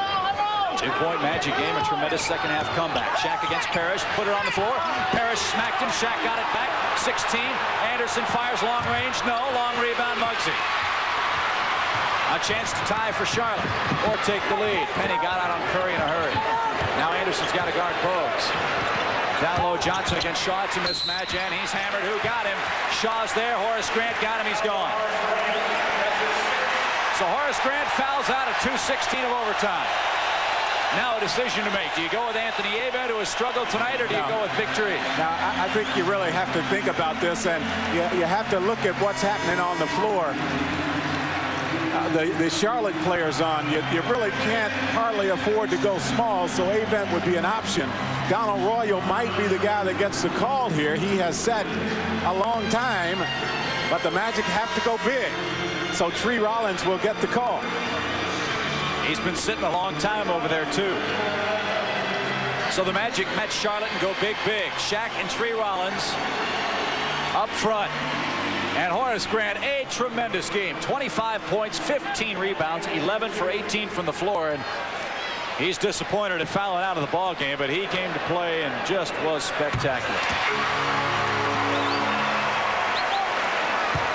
2-point Magic game, a tremendous second half comeback. Shaq against Parrish, put it on the floor. Parrish smacked him. Shaq got it back. 16. Anderson fires long range. No. Long rebound. Muggsy. A chance to tie for Charlotte or take the lead. Penny got out on Curry in a hurry. Now Anderson's got to guard Bogues. Down low, Johnson against Shaw. It's a mismatch, and he's hammered. Who got him? Shaw's there. Horace Grant got him. He's gone. So Horace Grant fouls out at 2:16 of overtime. Now a decision to make. Do you go with Anthony Abed, who has struggled tonight, or do you go with Big Tree? Now, I think you really have to think about this, and you have to look at what's happening on the floor. The Charlotte players on, you really can't hardly afford to go small, so Abed would be an option. Donald Royal might be the guy that gets the call here. He has sat a long time, but the Magic have to go big. So Tree Rollins will get the call. He's been sitting a long time over there, too. So the Magic met Charlotte and go big. Shaq and Tree Rollins up front. And Horace Grant, a tremendous game. 25 points, 15 rebounds, 11 for 18 from the floor. And he's disappointed at fouling out of the ball game, but he came to play and just was spectacular.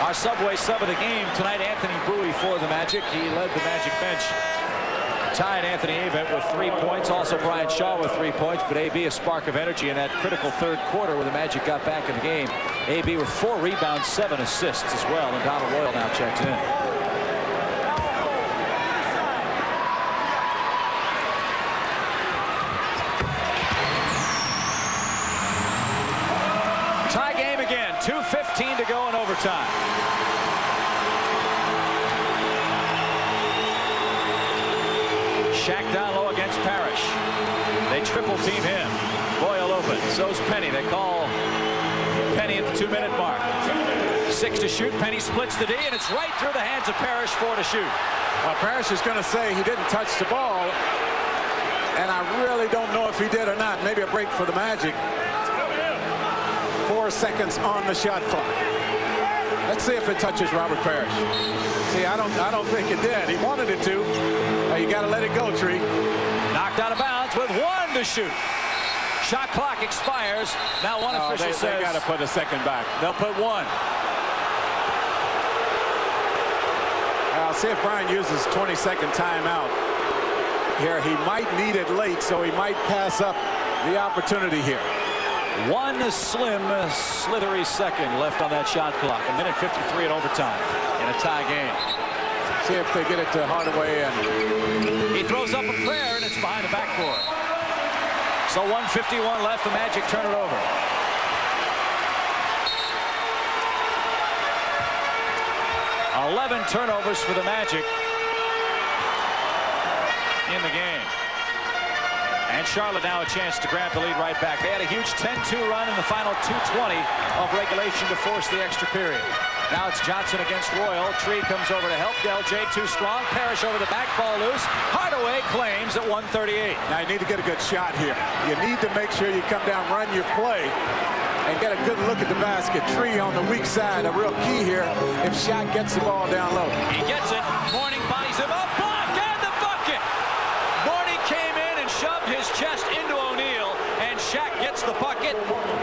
Our Subway sub of the game tonight, Anthony Bowie for the Magic. He led the Magic bench. Tied Anthony Abed with 3 points. Also Brian Shaw with 3 points. But AB a spark of energy in that critical third quarter where the Magic got back in the game. AB with 4 rebounds, 7 assists as well. And Donald Royal now checks in. Tie game again. 2:15 to go in overtime. Shaq down low against Parrish. They triple team him. Boyle open. So's Penny. They call Penny at the 2-minute mark. 6 to shoot. Penny splits the D, and it's right through the hands of Parrish. 4 to shoot. Well, Parrish is going to say he didn't touch the ball, and I really don't know if he did or not. Maybe a break for the Magic. 4 seconds on the shot clock. Let's see if it touches Robert Parrish. See, I don't think it did. He wanted it to. You got to let it go, Tree. Knocked out of bounds with 1 to shoot. Shot clock expires. Now one official says they got to put a second back. They'll put 1. I'll see if Brian uses 20-second timeout here. He might need it late, so he might pass up the opportunity here. 1 slim, slithery second left on that shot clock. 1:53 in overtime in a tie game. See if they get it to Hardaway, and he throws up a prayer, and it's behind the backboard. So 1:51 left. The Magic turn it over. $11 turnovers for the Magic in the game. And Charlotte now a chance to grab the lead right back. They had a huge 10-2 run in the final 2:20 of regulation to force the extra period. Now it's Johnson against Royal. Tree comes over to help. Del J too strong. Parrish over the back, ball loose. Hardaway claims at 1:38. Now you need to get a good shot here. You need to make sure you come down, run your play, and get a good look at the basket. Tree on the weak side, a real key here if Shaq gets the ball down low. He gets it. Mourning bodies him up. Block and the bucket. Mourning came in and shoved his chest into O'Neal, and Shaq gets the bucket.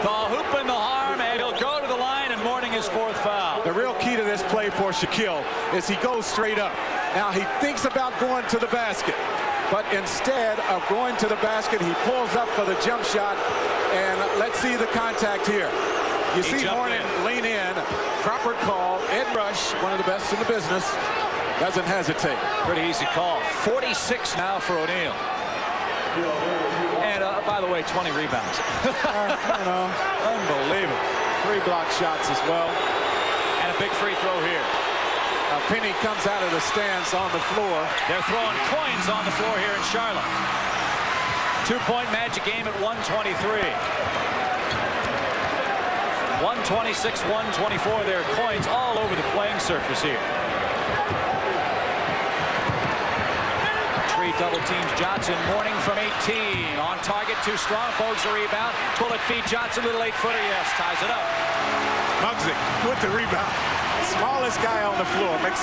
The hoop and the harm, and he'll go to the line, and Mourning his 4th foul. The real key to this play for Shaquille is he goes straight up. Now he thinks about going to the basket, but instead of going to the basket, he pulls up for the jump shot, and let's see the contact here. You see Mourning lean in, proper call. Ed Rush, one of the best in the business, doesn't hesitate. Pretty easy call. 46 now for O'Neal. And by the way, 20 rebounds. Unbelievable. 3 block shots as well. And a big free throw here. Penny comes out of the stands on the floor. They're throwing coins on the floor here in Charlotte. 2-point Magic game at 123. 126-124. There are coins all over the playing surface here. Tree double teams Johnson. Mourning from 18. On target, too strong. Bogues a rebound. Bullet feed Johnson. Little 8-footer. Yes, ties it up. Muggsy with the rebound. Smallest guy on the floor makes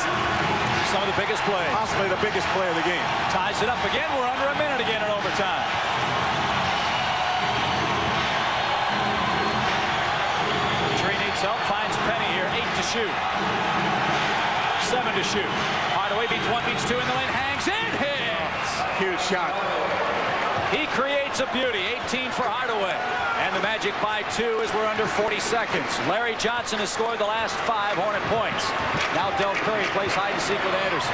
some of the biggest plays. Possibly the biggest play of the game. Ties it up again. We're under a minute again in overtime. Tree needs help. Finds Penny here. 8 to shoot. 7 to shoot. Hardaway beats 1, beats 2 in the lane. Hangs in. Hits. Huge shot. He creates a beauty. 18 for Hardaway. And the Magic by 2 as we're under 40 seconds. Larry Johnson has scored the last 5 Hornet points. Now Dell Curry plays hide and seek with Anderson.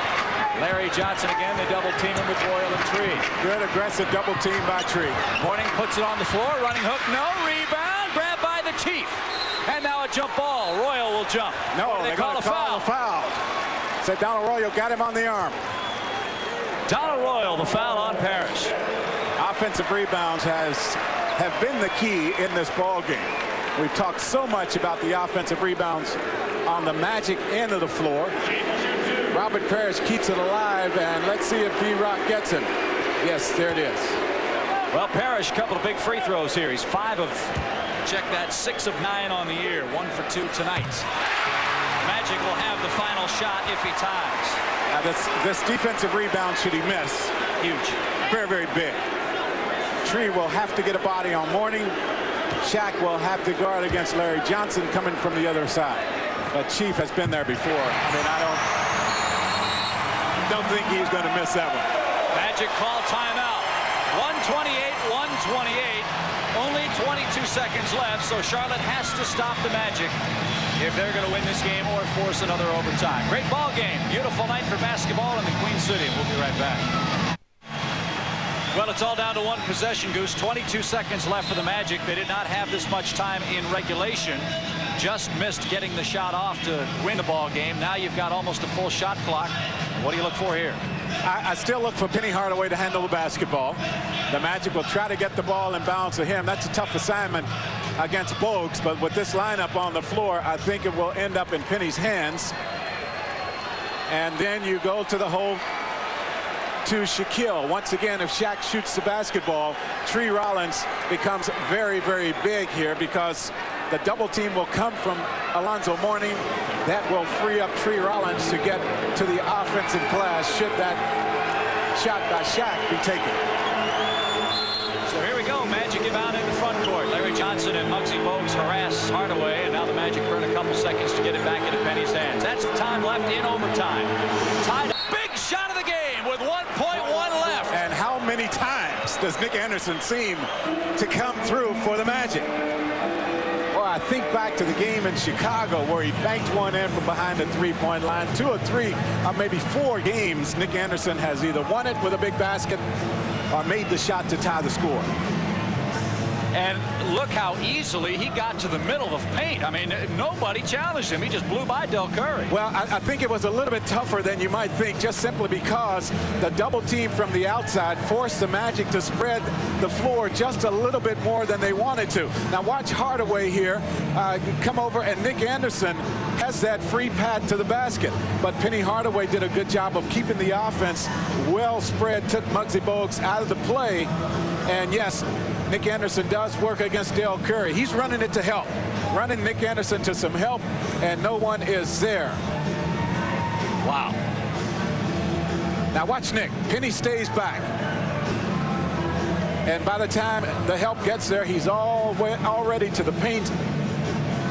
Larry Johnson again. They double team him with Royal and Tree. Good aggressive double team by Tree. Mourning puts it on the floor. Running hook. No. Rebound. Grabbed by the Chief. And now a jump ball. Royal will jump. No, they call a foul. Said Donald Royal got him on the arm. Donald Royal, the foul on Parrish. Offensive rebounds have been the key in this ball game. We've talked so much about the offensive rebounds on the Magic end of the floor. Robert Parrish keeps it alive, and let's see if D-Rock gets him. Yes, there it is. Well, Parrish, a couple of big free throws here. He's 5 of, check that, 6 of 9 on the year. 1 for 2 tonight. Magic will have the final shot if he ties. Now this defensive rebound, should he miss, huge. Very, very big. Tree will have to get a body on Mourning. Shaq will have to guard against Larry Johnson coming from the other side. But Chief has been there before. I mean, I don't think he's going to miss that one. Magic call timeout. 128-128. Only 22 seconds left, so Charlotte has to stop the Magic if they're going to win this game or force another overtime. Great ball game. Beautiful night for basketball in the Queen City. We'll be right back. Well, it's all down to one possession, Goose. 22 seconds left for the Magic. They did not have this much time in regulation. Just missed getting the shot off to win the ball game. Now you've got almost a full shot clock. What do you look for here? I still look for Penny Hardaway to handle the basketball. The Magic will try to get the ball and bounce to him. That's a tough assignment against Bogues, but with this lineup on the floor, I think it will end up in Penny's hands. And then you go to the hole to Shaquille. Once again, if Shaq shoots the basketball, Tree Rollins becomes very, very big here because the double team will come from Alonzo Mourning. That will free up Tree Rollins to get to the offensive glass should that shot by Shaq be taken. So here we go. Magic inbound in the front court. Larry Johnson and Muggsy Bogues harass Hardaway, and now the Magic burn a couple seconds to get it back into Penny's hands. That's the time left in overtime. Tied up. Big shot of the game with 1.1 left. And how many times does Nick Anderson seem to come through for the Magic? Well, I think back to the game in Chicago where he banked one in from behind the three-point line. 2 or 3 or maybe 4 games, Nick Anderson has either won it with a big basket or made the shot to tie the score. And look how easily he got to the middle of paint. I mean, nobody challenged him. He just blew by Dell Curry. Well, I think it was a little bit tougher than you might think, just simply because the double team from the outside forced the Magic to spread the floor just a little bit more than they wanted to. Now watch Hardaway here come over, and Nick Anderson has that free pad to the basket. But Penny Hardaway did a good job of keeping the offense well spread, took Muggsy Bogues out of the play. And yes, Nick Anderson does work against Dell Curry. He's running it to help, running Nick Anderson to some help, and no one is there. Wow. Now watch Nick. Penny stays back. And by the time the help gets there, he's already to the paint.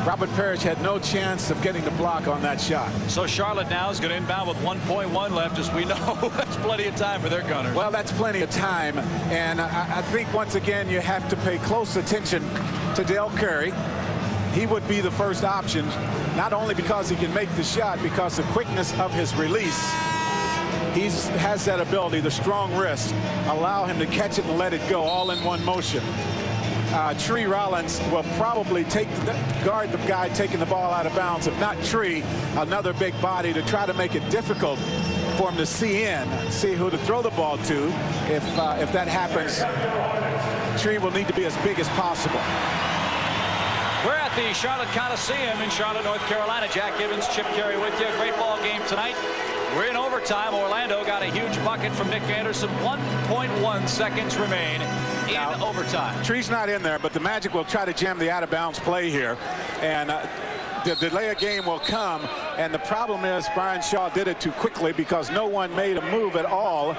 Robert Parrish had no chance of getting the block on that shot. So Charlotte now is going to inbound with 1.1 left, as we know. That's plenty of time for their gunners. Well, that's plenty of time. And I think, once again, you have to pay close attention to Dell Curry. He would be the first option, not only because he can make the shot, because the quickness of his release. He has that ability, the strong wrist, allow him to catch it and let it go all in one motion. Tree Rollins will probably guard the guy taking the ball out of bounds. If not Tree, another big body to try to make it difficult for him to see who to throw the ball to. If that happens, Tree will need to be as big as possible. We're at the Charlotte Coliseum in Charlotte, North Carolina. Jack Gibbons, Chip Carey with you. Great ball game tonight. We're in overtime. Orlando got a huge bucket from Nick Anderson. 1.1 seconds remain in overtime. Tree's not in there, but the Magic will try to jam the out-of-bounds play here. And the delay of game will come. And the problem is Brian Shaw did it too quickly because no one made a move at all.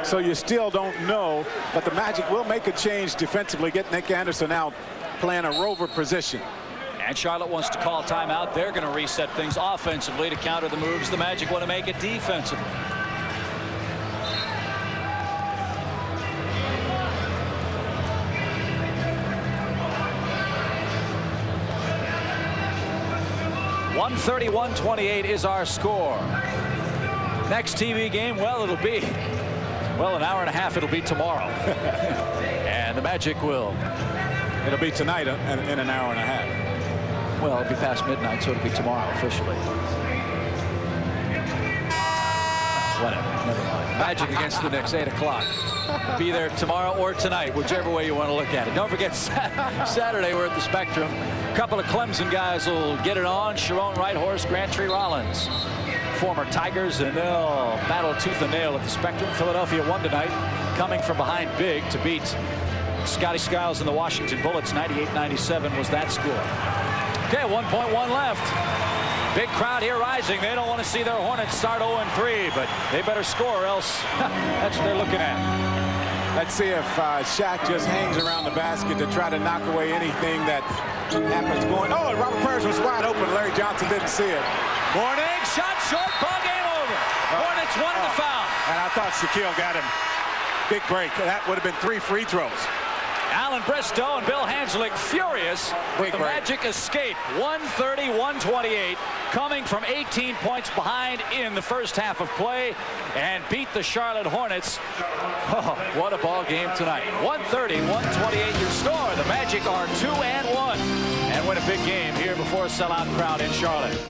So you still don't know. But the Magic will make a change defensively, get Nick Anderson out, playing a rover position. And Charlotte wants to call timeout. They're going to reset things offensively to counter the moves the Magic want to make it defensively. (131-28) is our score. Next TV game, well, it'll be, well, an hour and a half. It'll be tomorrow. And the Magic will. It'll be tonight in an hour and a half. Well, it'll be past midnight, so it'll be tomorrow officially. Whatever, never mind. Magic against the Knicks, 8 o'clock. Be there tomorrow or tonight, whichever way you want to look at it. Don't forget, Saturday we're at the Spectrum. A couple of Clemson guys will get it on. Sharon Wright, Horace Grant, Tree Rollins. Former Tigers, and they'll battle tooth and nail at the Spectrum. Philadelphia won tonight, coming from behind big to beat Scotty Skiles and the Washington Bullets. 98-97 was that score. Okay, 1.1 left. Big crowd here rising. They don't want to see their Hornets start 0-3, but they better score, else that's what they're looking at. Let's see if Shaq just hangs around the basket to try to knock away anything that happens going. Oh, and Robert Parish was wide open. Larry Johnson didn't see it. Mourning, shot short, ball game over. Hornets wanted the foul. And I thought Shaquille got him. Big break. That would have been 3 free throws. Alan Bristow and Bill Hanslick furious with the Magic escape. 130-128, coming from 18 points behind in the first half of play, and beat the Charlotte Hornets. Oh, what a ball game tonight. 130-128 your score. The Magic are 2-1 and win a big game here before a sellout crowd in Charlotte.